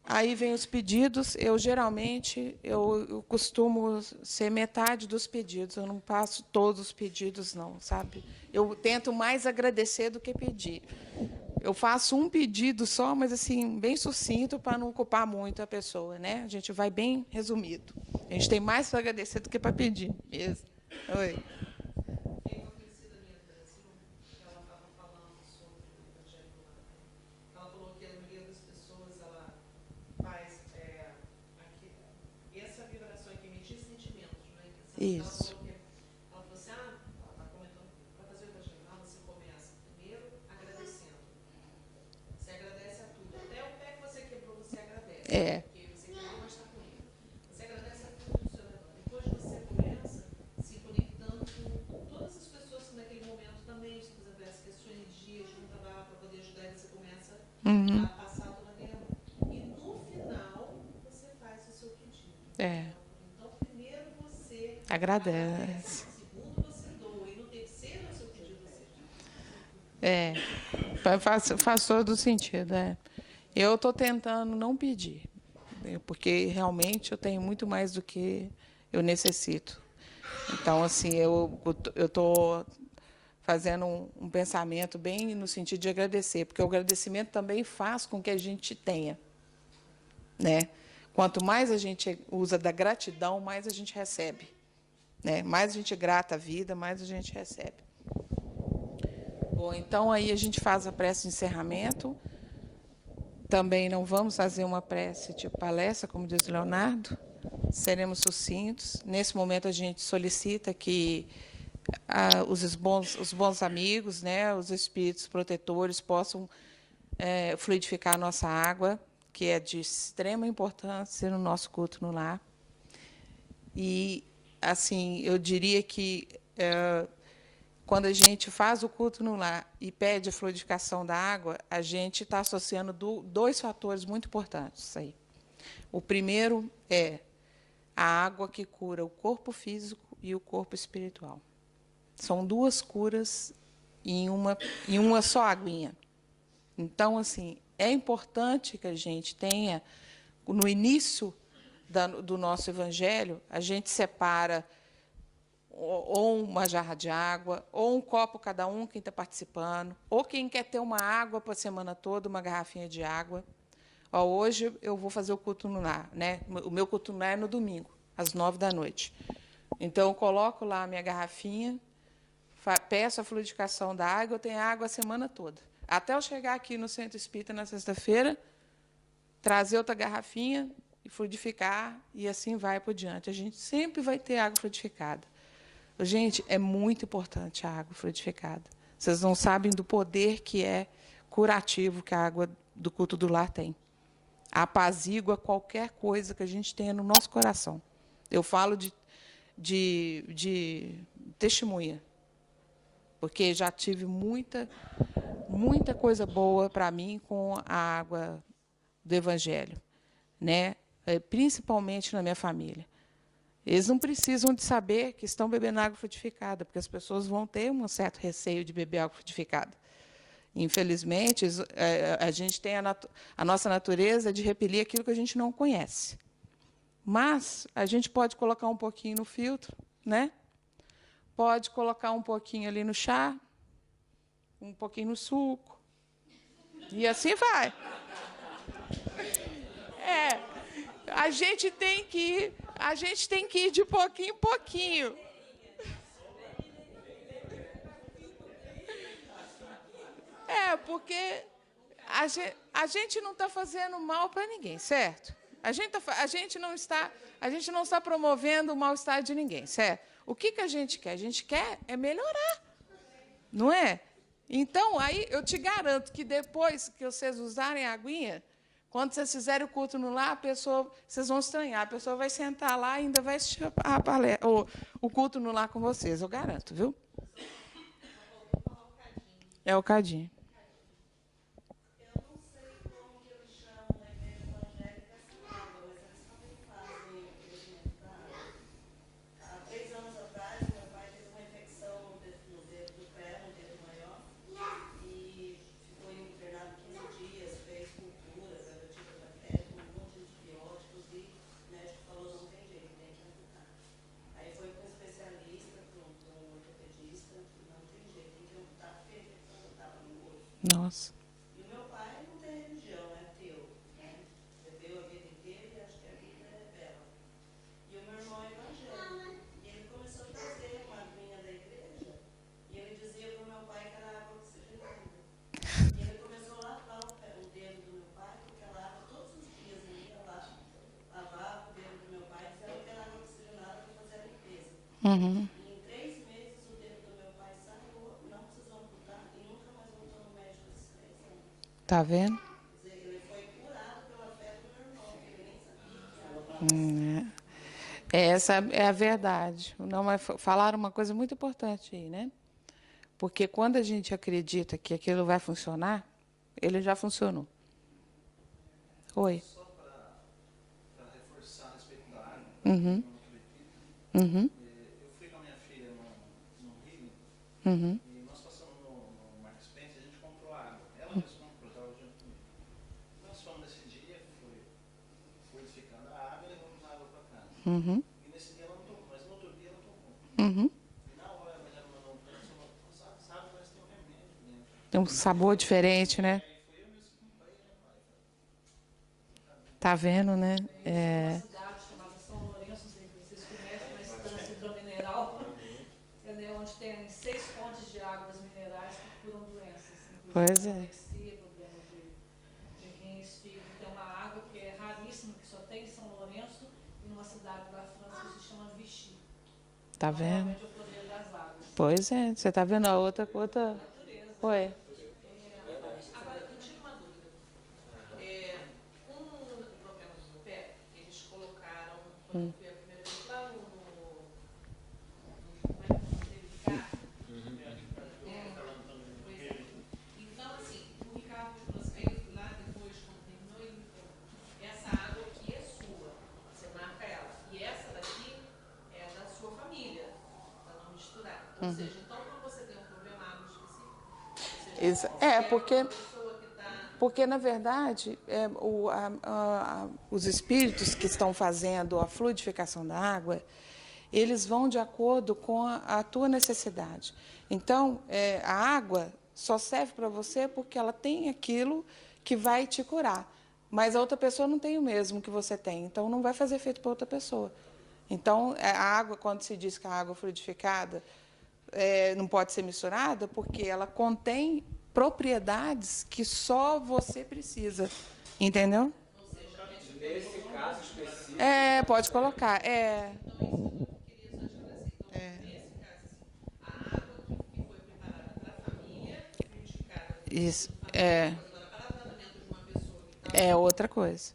A: Aí vem os pedidos. Geralmente, eu costumo ser metade dos pedidos. Eu não passo todos os pedidos, não, sabe? Eu tento mais agradecer do que pedir. Eu faço um pedido só, mas assim bem sucinto para não ocupar muito a pessoa, né? A gente vai bem resumido. A gente tem mais para agradecer do que para pedir mesmo. Oi.
E: Tem uma conhecida minha do Brasil, que ela estava falando sobre o Evangelho do Lar. Ela falou que a maioria das pessoas ela faz essa vibração que emitir sentimentos, né?
A: Isso.
E: Ela falou assim, ela está comentando, para fazer o Evangelho do Lar, você começa primeiro agradecendo. Você agradece a tudo. Até o pé que você quebrou, você agradece. Porque você quebrou, mas está com ele. Você agradece a tudo do seu redor. Depois você começa se conectando com todas as pessoas que naquele momento também estão fazendo essa questão de energia, de não trabalhar para poder ajudar, e você começa a passar toda a guerra. E no final, você faz o seu pedido. Então, primeiro você
A: Agradece.
E: Segundo, você doa. E no terceiro, o seu pedido você
A: Faz todo sentido. Eu estou tentando não pedir. porque realmente eu tenho muito mais do que eu necessito. Então, assim, eu estou fazendo um pensamento bem no sentido de agradecer, porque o agradecimento também faz com que a gente tenha, né? Quanto mais a gente usa da gratidão, mais a gente recebe, né? Mais a gente grata a vida, mais a gente recebe. Bom, então aí a gente faz a prece de encerramento. Também não vamos fazer uma prece tipo palestra, como diz o Leonardo. Seremos sucintos. Nesse momento a gente solicita que os bons amigos, né, os espíritos protetores possam fluidificar a nossa água, que é de extrema importância no nosso culto no lar. E, assim, eu diria que quando a gente faz o culto no lar e pede a fluidificação da água, a gente está associando dois fatores muito importantes aí. O primeiro é a água que cura o corpo físico e o corpo espiritual. São duas curas em uma só aguinha. Então, assim, é importante que a gente tenha, no início do nosso evangelho, a gente separa ou uma jarra de água, ou um copo cada um, quem está participando, ou quem quer ter uma água para a semana toda, uma garrafinha de água. Ó, hoje eu vou fazer o culto no lar, né? O meu culto no lar é no domingo, às 9 da noite. Então, eu coloco lá a minha garrafinha, peço a fluidificação da água, eu tenho água a semana toda. Até eu chegar aqui no Centro Espírita na sexta-feira, trazer outra garrafinha e fluidificar, e assim vai por diante. A gente sempre vai ter água fluidificada. Gente, é muito importante a água fluidificada. Vocês não sabem do poder que é curativo que a água do culto do lar tem. Apazigua qualquer coisa que a gente tenha no nosso coração. Eu falo de testemunha, porque já tive muita coisa boa para mim com a água do Evangelho, né? Principalmente na minha família. Eles não precisam de saber que estão bebendo água frutificada, porque as pessoas vão ter um certo receio de beber água frutificada. Infelizmente, a gente tem a nossa natureza de repelir aquilo que a gente não conhece. Mas a gente pode colocar um pouquinho no filtro, né? Pode colocar um pouquinho ali no chá, um pouquinho no suco. E assim vai. A gente tem que ir de pouquinho em pouquinho. Porque a gente não está fazendo mal para ninguém, certo? A gente não está promovendo o mal-estar de ninguém, certo? O que a gente quer? A gente quer é melhorar, não é? Então, aí eu te garanto que depois que vocês usarem a aguinha, quando vocês fizerem o culto no lar, vocês vão estranhar. A pessoa vai sentar lá e ainda vai assistir o culto no lar com vocês, eu garanto, viu? É o cadinho. Nossa.
F: E o meu pai não tem religião, é ateu, né? Bebeu a vida inteira e acha que a vida é bela. E o meu irmão é evangélico. E ele começou a trazer uma aguinha da igreja e ele dizia para o meu pai que era água oxigenada. E ele começou a lavar o dedo do meu pai, porque ela lava todos os dias. Ele ia lá, lavava o dedo do meu pai, dizendo que era água oxigenada para fazer a limpeza.
A: Uhum. Tá vendo?
F: Ele foi curado pela fé do meu irmão, que ele nem sabia.
A: Essa é a verdade. Não, mas falaram uma coisa muito importante aí, né? Porque quando a gente acredita que aquilo vai funcionar, ele já funcionou. Oi.
C: Só para reforçar a respeito da água,
A: Uhum. Uhum.
C: eu fui com a minha filha no Rio,
A: Uhum.
C: e nós passamos no Marcos Pence, a gente comprou água. Ela mesma comprou, estava junto comigo. Nós fomos nesse dia, fui
A: Uhum.
C: E nesse dia ela não tomou, mas no outro dia ela tomou.
A: Uhum.
C: E na hora a mulher mandou um preço, sabe, parece que tem um remédio dentro.
A: Tem um sabor diferente, né?
C: Aí foi eu mesmo que comprei, né, pai?
A: Tá vendo, né?
E: Uma cidade chamada São Lourenço, não sei se vocês conhecem, uma estância hidromineral, entendeu? Onde tem 6 fontes de águas minerais que curam doenças.
A: Pois é.
E: Anorexia, problema de rins, fígado. Tem uma água que é raríssima, que só tem em São Lourenço e numa cidade da França que se chama Vichy.
A: Tá vendo?
E: Realmente é o poder das águas.
A: Pois é. Você tá vendo a outra.
E: Natureza.
A: Oi.
E: Agora, eu tive uma dúvida. Um dos problemas do pé, eles colocaram, quando eu fui a primeira vez lá como é que Ricardo? Pois é. Então, assim, o Ricardo falou assim, aí lá depois, quando terminou, ele me falou, essa água aqui é sua, você marca ela. E essa daqui é da sua família, para não misturar. Ou seja, então quando você tem um problema, água específica,
A: Isso. Porque, na verdade, os espíritos que estão fazendo a fluidificação da água, eles vão de acordo com a tua necessidade. Então, a água só serve para você porque ela tem aquilo que vai te curar. Mas a outra pessoa não tem o mesmo que você tem, então não vai fazer efeito para outra pessoa. Então, a água, quando se diz que a água fluidificada não pode ser misturada, porque ela contém propriedades que só você precisa. Entendeu?
B: Nesse caso específico.
A: Pode colocar. Isso. É outra coisa.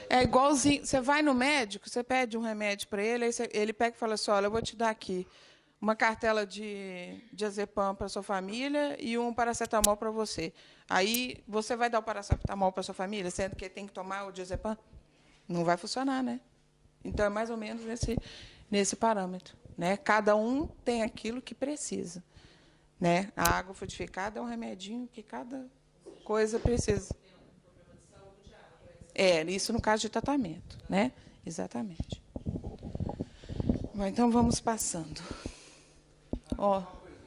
A: É igualzinho. Você vai no médico, você pede um remédio para ele, aí ele pega e fala assim: olha, eu vou te dar aqui uma cartela de diazepam para sua família e um paracetamol para você. Aí você vai dar o paracetamol para sua família, sendo que tem que tomar o diazepam? Não vai funcionar, né? Então é mais ou menos nesse parâmetro, né? Cada um tem aquilo que precisa, né? A água fluidificada é um remedinho que cada coisa precisa. Isso no caso de tratamento, né? Exatamente. Bom, então vamos passando.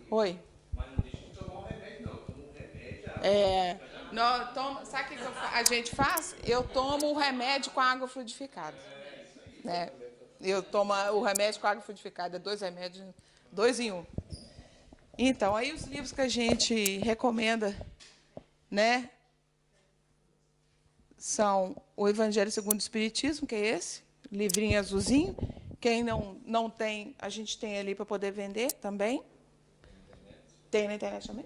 A: Oi.
C: Mas não deixa de tomar um remédio, não. Toma um remédio.
A: Sabe o que a gente faz? Eu tomo o remédio com água fluidificada. Né? Eu tomo o remédio com água fluidificada, 2 remédios, 2 em 1. Então, aí os livros que a gente recomenda, né, são o Evangelho segundo o Espiritismo, que é esse, livrinho azulzinho. Quem não tem, a gente tem ali para poder vender também. Tem na internet também.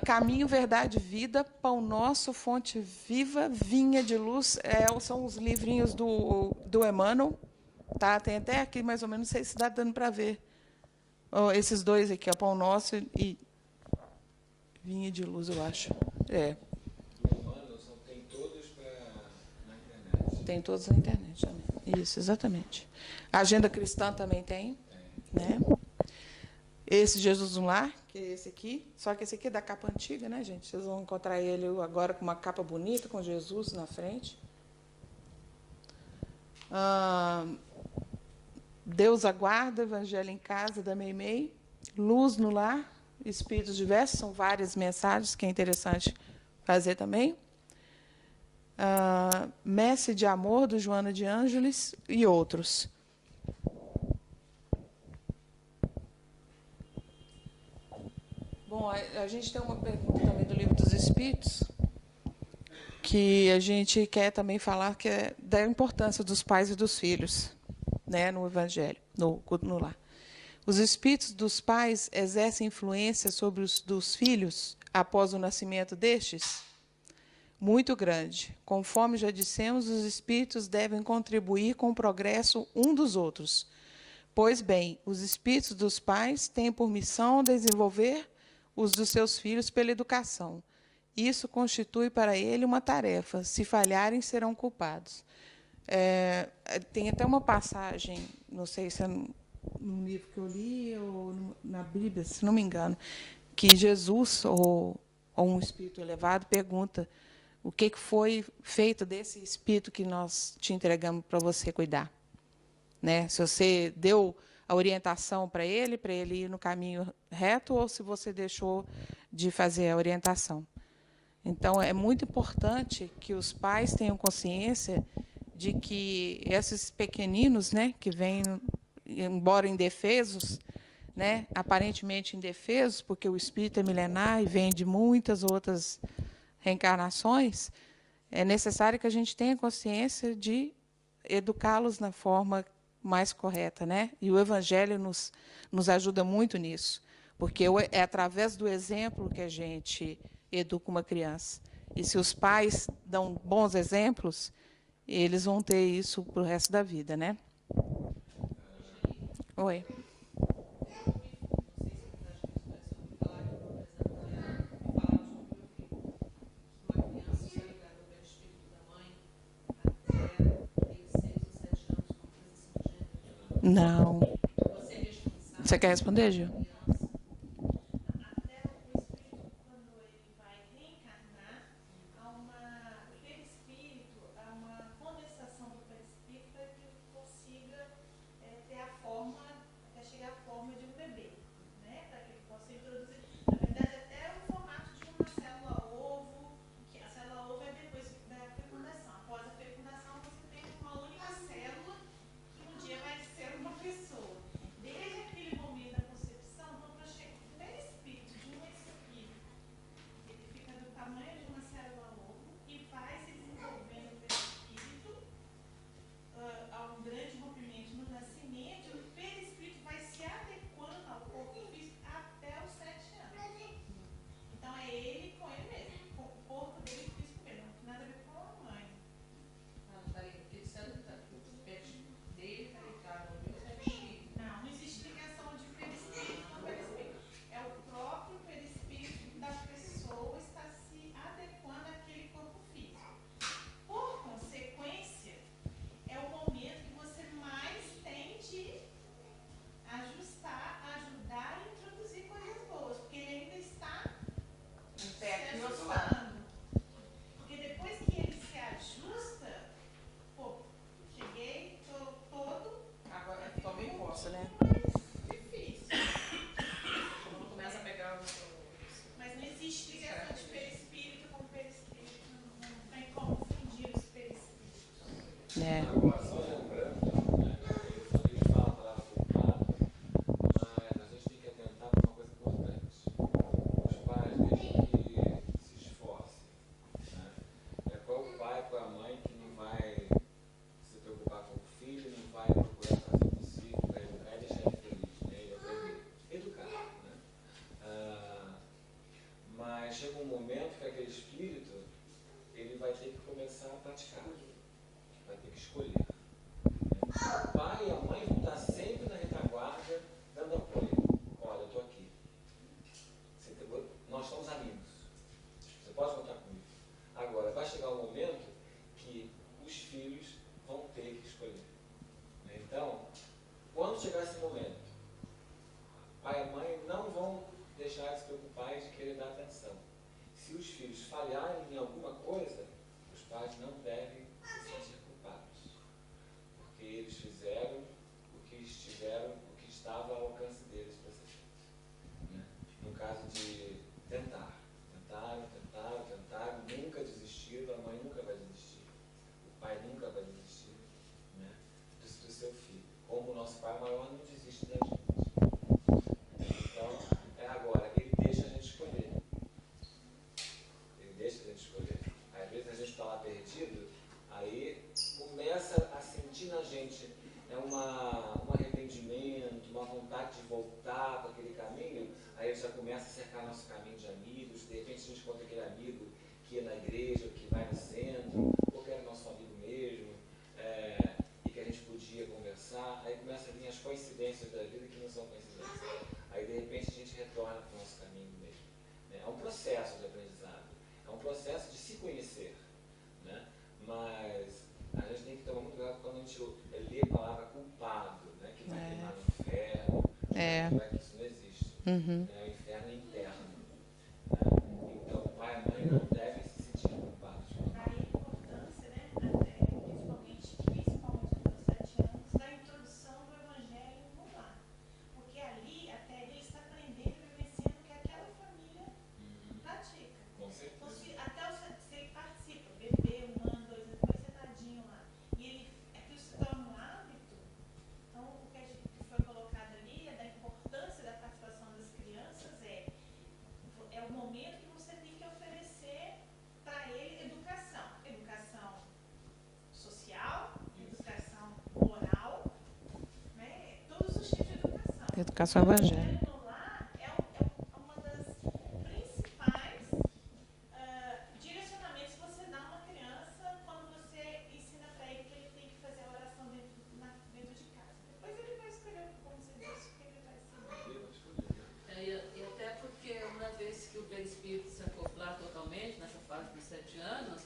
A: Caminho, Verdade, Vida, Pão Nosso, Fonte Viva, Vinha de Luz, são os livrinhos do Emmanuel. Tá? Tem até aqui, mais ou menos, não sei se dá dando para ver. Esses 2 aqui, Pão Nosso e Vinha de Luz, eu acho.
B: Tem todos na internet.
A: Tem todos na internet também. Isso, exatamente. A Agenda Cristã também tem. Né? Esse Jesus no Lar, que é esse aqui. Só que esse aqui é da capa antiga, né, gente? Vocês vão encontrar ele agora com uma capa bonita, com Jesus na frente. Deus Aguarda, Evangelho em Casa, da Meimei. Luz no Lar, Espíritos Diversos. São várias mensagens que é interessante fazer também. Messe de Amor, do Joana de Ângeles e outros. Bom, a gente tem uma pergunta também do Livro dos Espíritos, que a gente quer também falar, que é da importância dos pais e dos filhos, né, no Evangelho, no lar. Os espíritos dos pais exercem influência sobre os dos filhos após o nascimento destes? Muito grande. Conforme já dissemos, os espíritos devem contribuir com o progresso um dos outros. Pois bem, os espíritos dos pais têm por missão desenvolver os dos seus filhos pela educação. Isso constitui para ele uma tarefa. Se falharem, serão culpados. Tem até uma passagem, não sei se é no livro que eu li ou na Bíblia, se não me engano, que Jesus, ou um espírito elevado, pergunta O que foi feito desse espírito que nós te entregamos para você cuidar? Né? Se você deu a orientação para ele ir no caminho reto, ou se você deixou de fazer a orientação. Então, é muito importante que os pais tenham consciência de que esses pequeninos, né, que vêm, embora indefesos, né, aparentemente indefesos, porque o espírito é milenar e vem de muitas outras reencarnações, é necessário que a gente tenha consciência de educá-los na forma mais correta, né? E o Evangelho nos ajuda muito nisso, porque é através do exemplo que a gente educa uma criança. E se os pais dão bons exemplos, eles vão ter isso para o resto da vida, né? Oi. Não. Você quer responder, Gil?
D: Até o espírito, quando ele vai reencarnar, há uma perispírito, há uma condensação do perispírito para que ele consiga ter a forma, até chegar à forma de um bebê, né? Para que ele possa introduzir. Na verdade, até o formato de uma célula-ovo, que a célula-ovo é depois da fecundação. Após a fecundação, você tem uma única célula que um dia vai ser uma pessoa. Desde aquele momento da concepção, então, para chegar o perispírito de um espírito, ele fica do tamanho de uma célula-ovo e vai se desenvolvendo o perispírito a um grande movimento no nascimento. O perispírito vai se adequando ao corpo físico até os 7 anos. Então, é ele com ele mesmo, com o corpo dele físico mesmo, não tem nada a ver com a mãe. Não existe ligação de perispírito com perispírito. É o próprio perispírito da pessoa está se adequando àquele corpo físico. Por consequência, é o momento que você mais tem de ajustar, ajudar e introduzir coisas boas, porque ele ainda está se ajustando. Porque depois que ele se ajusta, pô, cheguei, tô todo
A: Agora tomei posse, né?
D: difícil.
E: Quando começa a pegar o
D: Mas não existe ligação de perispírito com perispírito. Não tem como fundir os perispíritos.
A: É.
B: Agora, só lembrando, né, ele fala a palavra culpado, mas a gente tem que atentar para uma coisa importante. Os pais, desde que se esforcem, né? Qual é o pai, qual é a mãe que não vai se preocupar com o filho, não vai procurar fazer o possível para educar e deixar ele feliz, né? E aprender. Educar, né? Mas chega um momento que aquele espírito ele vai ter que começar a praticar, vai ter que escolher. O pai e a mãe vão estar sempre na retaguarda, dando apoio. Olha, eu estou aqui. Nós somos amigos. Você pode contar comigo. Agora, vai chegar um momento que os filhos vão ter que escolher. Então, quando chegar esse momento, pai e mãe não vão deixar de se preocupar e de querer dar atenção. Se os filhos falharem em alguma coisa, os pais não devem se sentir culpados, porque eles fizeram o que estava ao alcance deles para ser feito. Né? No caso de tentaram, nunca desistiram, a mãe nunca vai desistir, o pai nunca vai desistir, né, do seu filho. Como o nosso pai maior não desiste da gente. Então, agora, ele deixa a gente escolher. Ele deixa a gente escolher. Às vezes a gente está lá perdido, aí começa a sentir na gente um arrependimento, uma vontade de voltar para aquele caminho, aí ele já começa a cercar nosso caminho de amigos, de repente a gente encontra aquele amigo que ia na igreja, que vai no centro, ou que era nosso amigo mesmo, e que a gente podia conversar, aí começa a vir as coincidências da vida que não são coincidências. Aí de repente a gente retorna para o nosso caminho mesmo. É um processo de aprendizado, é um processo de se conhecer, né? Mas a gente tem que tomar muito cuidado quando a gente lê a palavra culpado, né? Que vai queimar no inferno, que isso não existe. Né? O inferno é interno. Né? Então, pai e mãe não devem se sentir culpados.
A: educação evangélica.
D: Evangelho no lar é uma das principais direcionamentos que você dá a uma criança quando você ensina para ele que ele tem que fazer a oração dentro de casa. Depois ele vai escolher, como você disse, o que ele vai ensinar.
G: E até porque uma vez que o perispírito se acoplar totalmente, nessa fase dos 7 anos,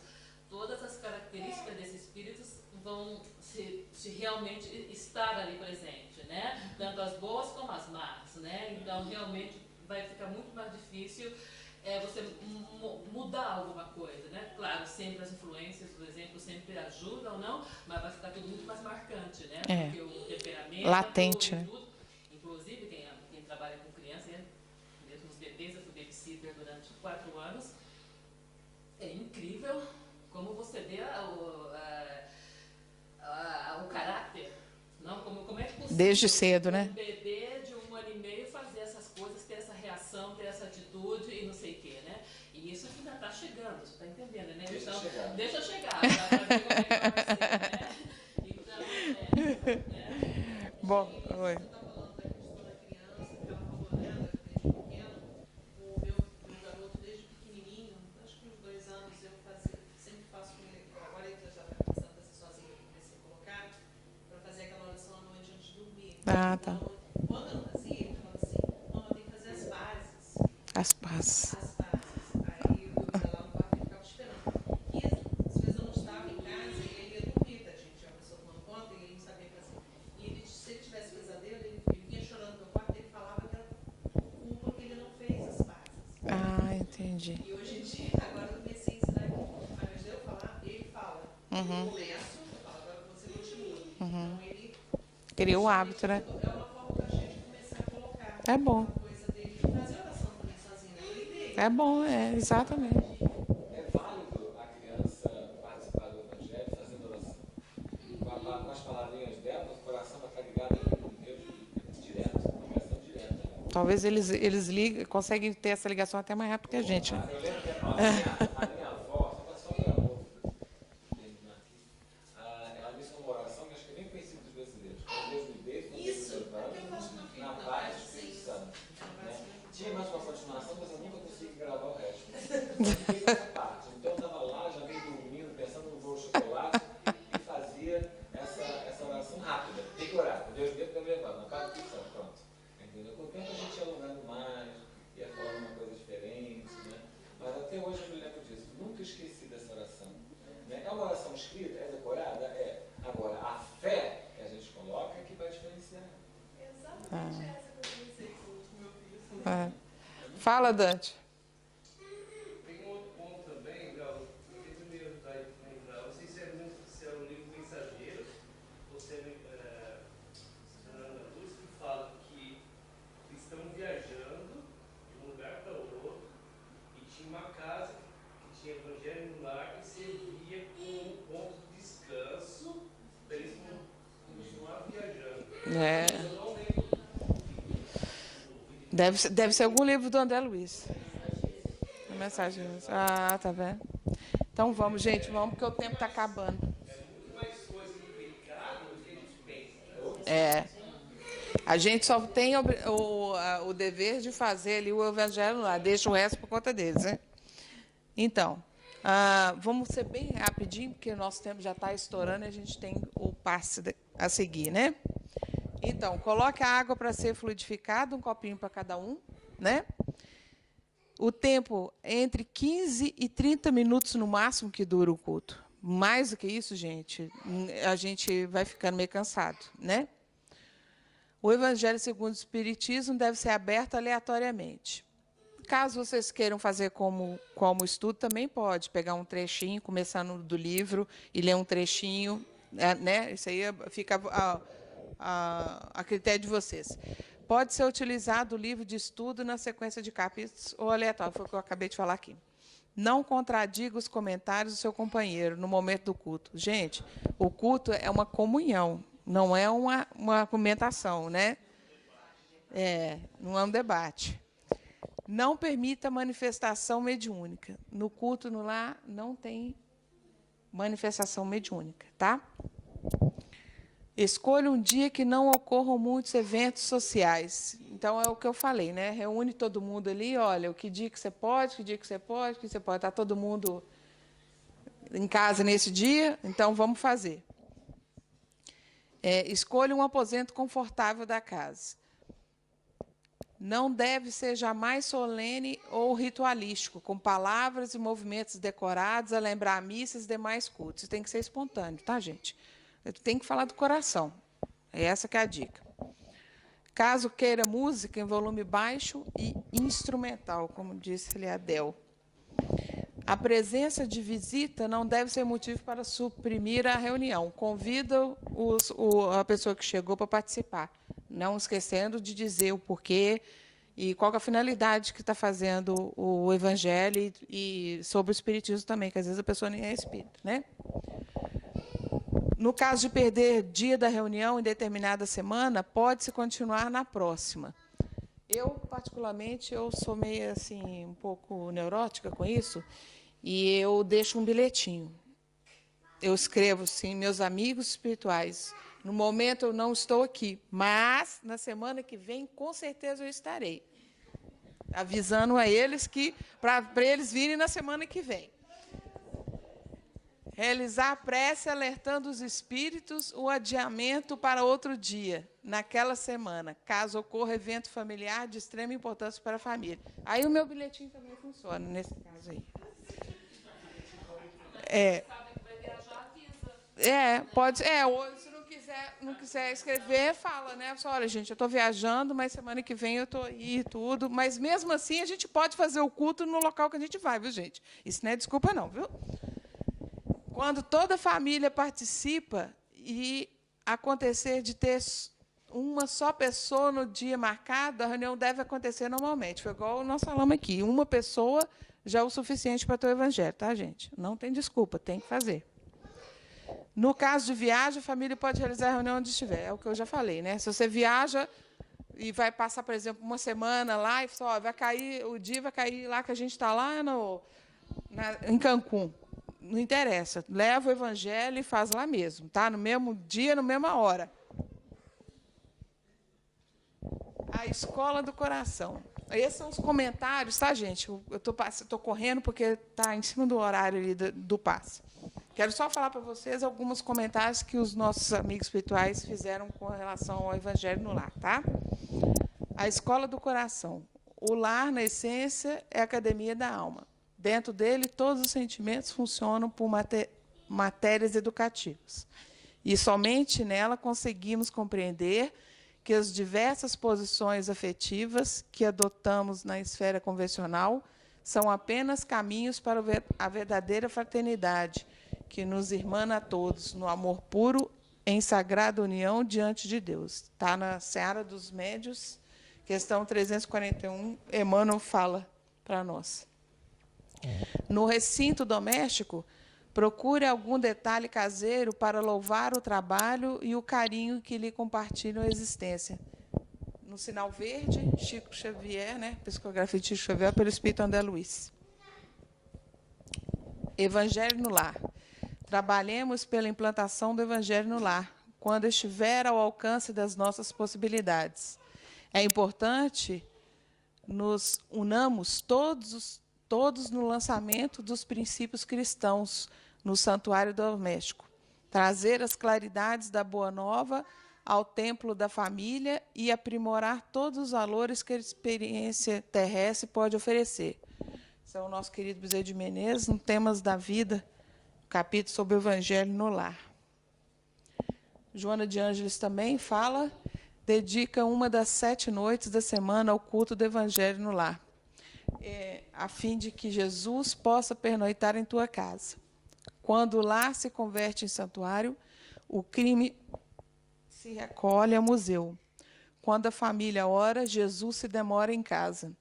G: todas as características desses espíritos vão se realmente estar ali presente, né? Tanto as boas como as más, né? Então, realmente, vai ficar muito mais difícil você mudar alguma coisa, né? Claro, sempre as influências, por exemplo, sempre ajudam, não? Mas vai ficar tudo muito mais marcante, né? Porque o temperamento...
A: Latente, né?
G: Tudo, inclusive, quem trabalha com criança, mesmo os bebês, eu fui babysitter durante 4 anos, é incrível como você vê o caráter, não? Como é que possível
A: Desde cedo, né?
G: um bebê de 1 ano e meio fazer essas coisas, ter essa reação, ter essa atitude e não sei o quê, né? E isso ainda está chegando, você está entendendo, né?
B: Deixa
G: Então,
B: chegar.
G: deixa chegar, para ver como é que vai ser, né?
A: Bom, oi.
E: Você está falando da questão da criança, que ela falou, né, desde pequeno. O meu garoto, desde pequenininho, acho que uns 2 anos, eu sempre faço com ele, agora ele já está começando a fazer sozinho, eu comecei a colocar, para fazer aquela oração à noite antes de dormir.
A: Ah, tá.
E: Então, quando eu fazia, ele falava assim, mamãe, tem que fazer as bases.
A: As paz.
E: As bases. Aí eu ia lá no quarto e ficava esperando. E às vezes eu não estava em casa e ele ia dormir, tá, gente? A pessoa tomando conta e ele não sabia fazer. E ele, se ele tivesse pesadelo, ele vinha chorando no meu quarto e ele falava que era culpa que ele não fez as bases.
A: Ah, entendi.
E: E hoje em dia, agora eu comecei a ensinar ele, ao invés de eu falar, ele fala. Eu começo, eu falo, agora você continua. Então ele.
A: Criou o hábito, né?
E: É uma forma da gente começar a colocar
A: É bom.
E: uma coisa dele, fazer oração também sozinho, né? Ele dele.
A: É bom, exatamente.
B: É válido a criança participar do Evangelho fazendo oração. Com as palavrinhas dela, o coração vai estar ligado com Deus direto, uma ligação direta. Né?
A: Talvez eles conseguem ter essa ligação até mais rápido que a gente, né?
B: Eu lembro que a minha avó, só para terminar aqui, ela me ensinou uma oração que acho que é bem conhecida dos brasileiros. Deus me dê,
E: Isso, é que eu faço no filho,
B: na
E: na
B: paz do
E: paz,
B: Espírito
E: sim.
B: Santo.
E: Na
B: Né?
E: paz, sim.
B: Tinha mais uma continuação, mas eu nunca consegui gravar o resto. Fiquei nessa parte. Então eu estava lá, já meio dormindo, pensando no voo de chocolate, e fazia essa oração rápida. Tem que orar, Deus deu para levar, na paz do Espírito Santo, pronto. Entendeu? Com o tempo a gente ia alongando mais, ia falando uma coisa diferente, né? Mas até hoje eu me lembro disso. Nunca esqueci dessa oração. Né? É uma oração escrita, é decorada? É. Agora, a fé que a gente coloca é que vai diferenciar.
D: Exatamente essa que eu pensei com o meu filho.
A: Fala, Dante.
C: Tem um outro ponto também, Gal, eu queria me ajudar a lembrar. Não sei se é o livro Mensageiro, ou se é Ana Luz, que fala que estão viajando de um lugar para o outro e tinha uma casa que tinha evangelho no lar e servia como um ponto de descanso para eles continuar viajando.
A: É.
C: Eu não lembro.
A: Deve ser algum livro do André Luiz. Mensagem. Ah, tá vendo? Então vamos, gente, vamos, porque o tempo está acabando.
C: Muito mais coisa implicada do que a gente pensa.
A: É. A gente só tem o dever de fazer ali o evangelho lá, deixa o resto por conta deles, né? Então, vamos ser bem rapidinho, porque o nosso tempo já está estourando e a gente tem o passe a seguir, né? Então, coloque a água para ser fluidificada, um copinho para cada um, né? O tempo entre 15 e 30 minutos no máximo que dura o culto. Mais do que isso, gente, a gente vai ficando meio cansado, né? O Evangelho segundo o Espiritismo deve ser aberto aleatoriamente. Caso vocês queiram fazer como estudo, também pode pegar um trechinho, começando do livro e ler um trechinho, né? Isso aí fica a critério de vocês. Pode ser utilizado o livro de estudo na sequência de capítulos ou aleatório, foi o que eu acabei de falar aqui. Não contradiga os comentários do seu companheiro no momento do culto. Gente, o culto é uma comunhão, não é uma argumentação, né? Não é um debate. Não permita manifestação mediúnica. No culto no lar não tem manifestação mediúnica, tá? Escolha um dia que não ocorram muitos eventos sociais. Então, é o que eu falei, né? Reúne todo mundo ali, olha, que dia que você pode, que dia que você pode, que você pode. Está todo mundo em casa nesse dia, então vamos fazer. Escolha um aposento confortável da casa. Não deve ser jamais solene ou ritualístico, com palavras e movimentos decorados a lembrar missas e demais cultos. Isso tem que ser espontâneo, tá, gente? Tem que falar do coração. É essa que é a dica. Caso queira música em volume baixo e instrumental, como disse ali a Adel. A presença de visita não deve ser motivo para suprimir a reunião. Convida a pessoa que chegou para participar, não esquecendo de dizer o porquê e qual é a finalidade que está fazendo o evangelho e sobre o espiritismo também, que às vezes a pessoa nem é espírita, né? No caso de perder dia da reunião em determinada semana, pode-se continuar na próxima. Eu, particularmente, eu sou meio assim, um pouco neurótica com isso, e eu deixo um bilhetinho. Eu escrevo assim, meus amigos espirituais, no momento eu não estou aqui, mas na semana que vem, com certeza, eu estarei. Avisando a eles que para eles virem na semana que vem. Realizar a prece alertando os espíritos o adiamento para outro dia, naquela semana, caso ocorra evento familiar de extrema importância para a família. Aí o meu bilhetinho também funciona, nesse caso aí. Pode. Ou se não quiser escrever, fala, né? Só, olha, gente, eu estou viajando, mas semana que vem eu estou aí e tudo. Mas mesmo assim, a gente pode fazer o culto no local que a gente vai, viu, gente? Isso não é desculpa, não, viu? Quando toda a família participa e acontecer de ter uma só pessoa no dia marcado, a reunião deve acontecer normalmente. Foi igual nós falamos aqui. Uma pessoa já é o suficiente para ter o evangelho, tá, gente? Não tem desculpa, tem que fazer. No caso de viagem, a família pode realizar a reunião onde estiver. É o que eu já falei, né? Se você viaja e vai passar, por exemplo, uma semana lá e só vai cair, o dia vai cair lá que a gente está lá em Cancún. Não interessa. Leva o evangelho e faz lá mesmo, tá? No mesmo dia, na mesma hora. A escola do coração. Esses são os comentários, tá, gente? Eu estou correndo porque está em cima do horário ali do passe. Quero só falar para vocês alguns comentários que os nossos amigos espirituais fizeram com relação ao evangelho no lar, tá? A escola do coração. O lar, na essência, é a academia da alma. Dentro dele, todos os sentimentos funcionam por matérias educativas. E somente nela conseguimos compreender que as diversas posições afetivas que adotamos na esfera convencional são apenas caminhos para a verdadeira fraternidade, que nos irmana a todos, no amor puro, em sagrada união diante de Deus. Está na Seara dos Médios, questão 341, Emmanuel fala para nós. No recinto doméstico, procure algum detalhe caseiro para louvar o trabalho e o carinho que lhe compartilham a existência. No sinal verde, Chico Xavier, né? Psicografia de Chico Xavier, pelo Espírito André Luiz. Evangelho no lar. Trabalhemos pela implantação do Evangelho no lar, quando estiver ao alcance das nossas possibilidades. É importante nos unamos todos no lançamento dos princípios cristãos no santuário doméstico, trazer as claridades da Boa Nova ao templo da família e aprimorar todos os valores que a experiência terrestre pode oferecer. Esse é o nosso querido Bezerra de Menezes, no Temas da Vida, capítulo sobre o Evangelho no Lar. Joana de Ângeles também fala, dedica uma das 7 noites da semana ao culto do Evangelho no lar, a fim de que Jesus possa pernoitar em tua casa. Quando o lar se converte em santuário, o crime se recolhe ao museu. Quando a família ora, Jesus se demora em casa.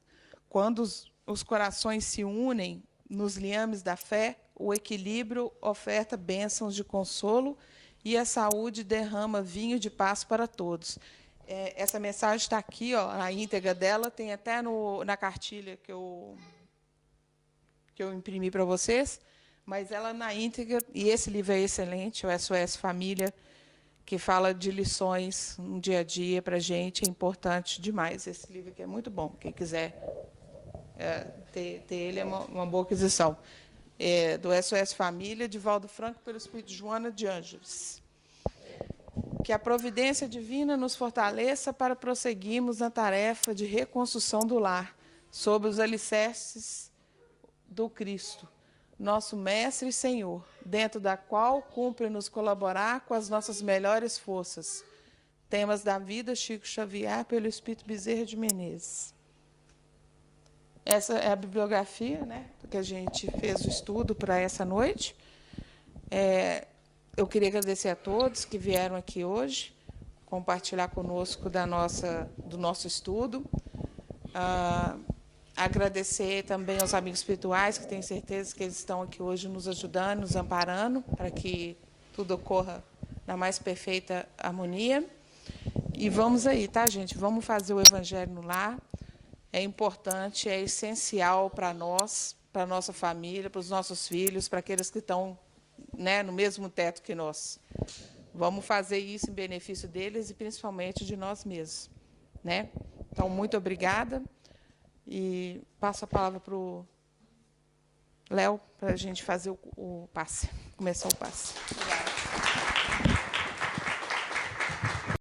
A: Quando os corações se unem nos liames da fé, o equilíbrio oferta bênçãos de consolo e a saúde derrama vinho de paz para todos. Essa mensagem está aqui, ó, a íntegra dela, tem até na cartilha que eu imprimi para vocês, mas ela na íntegra, e esse livro é excelente, o SOS Família, que fala de lições no dia a dia para a gente. É importante demais. Esse livro aqui é muito bom. Quem quiser ter ele é uma boa aquisição. É do SOS Família, de Valdo Franco, pelo Espírito de Joana de Ângeles. Que a providência divina nos fortaleça para prosseguirmos na tarefa de reconstrução do lar, sob os alicerces do Cristo, nosso Mestre e Senhor, dentro da qual cumpre-nos colaborar com as nossas melhores forças. Temas da vida, Chico Xavier, pelo Espírito Bezerra de Menezes. Essa é a bibliografia, né, que a gente fez o estudo para essa noite. Eu queria agradecer a todos que vieram aqui hoje, compartilhar conosco do nosso estudo. Agradecer também aos amigos espirituais, que tenho certeza que eles estão aqui hoje nos ajudando, nos amparando, para que tudo ocorra na mais perfeita harmonia. E vamos aí, tá, gente? Vamos fazer o Evangelho no lar. É importante, é essencial para nós, para a nossa família, para os nossos filhos, para aqueles que estão, né, no mesmo teto que nós. Vamos fazer isso em benefício deles e principalmente de nós mesmos, né? Então, muito obrigada. E passo a palavra para o Léo, para a gente fazer o passe, começar o passe.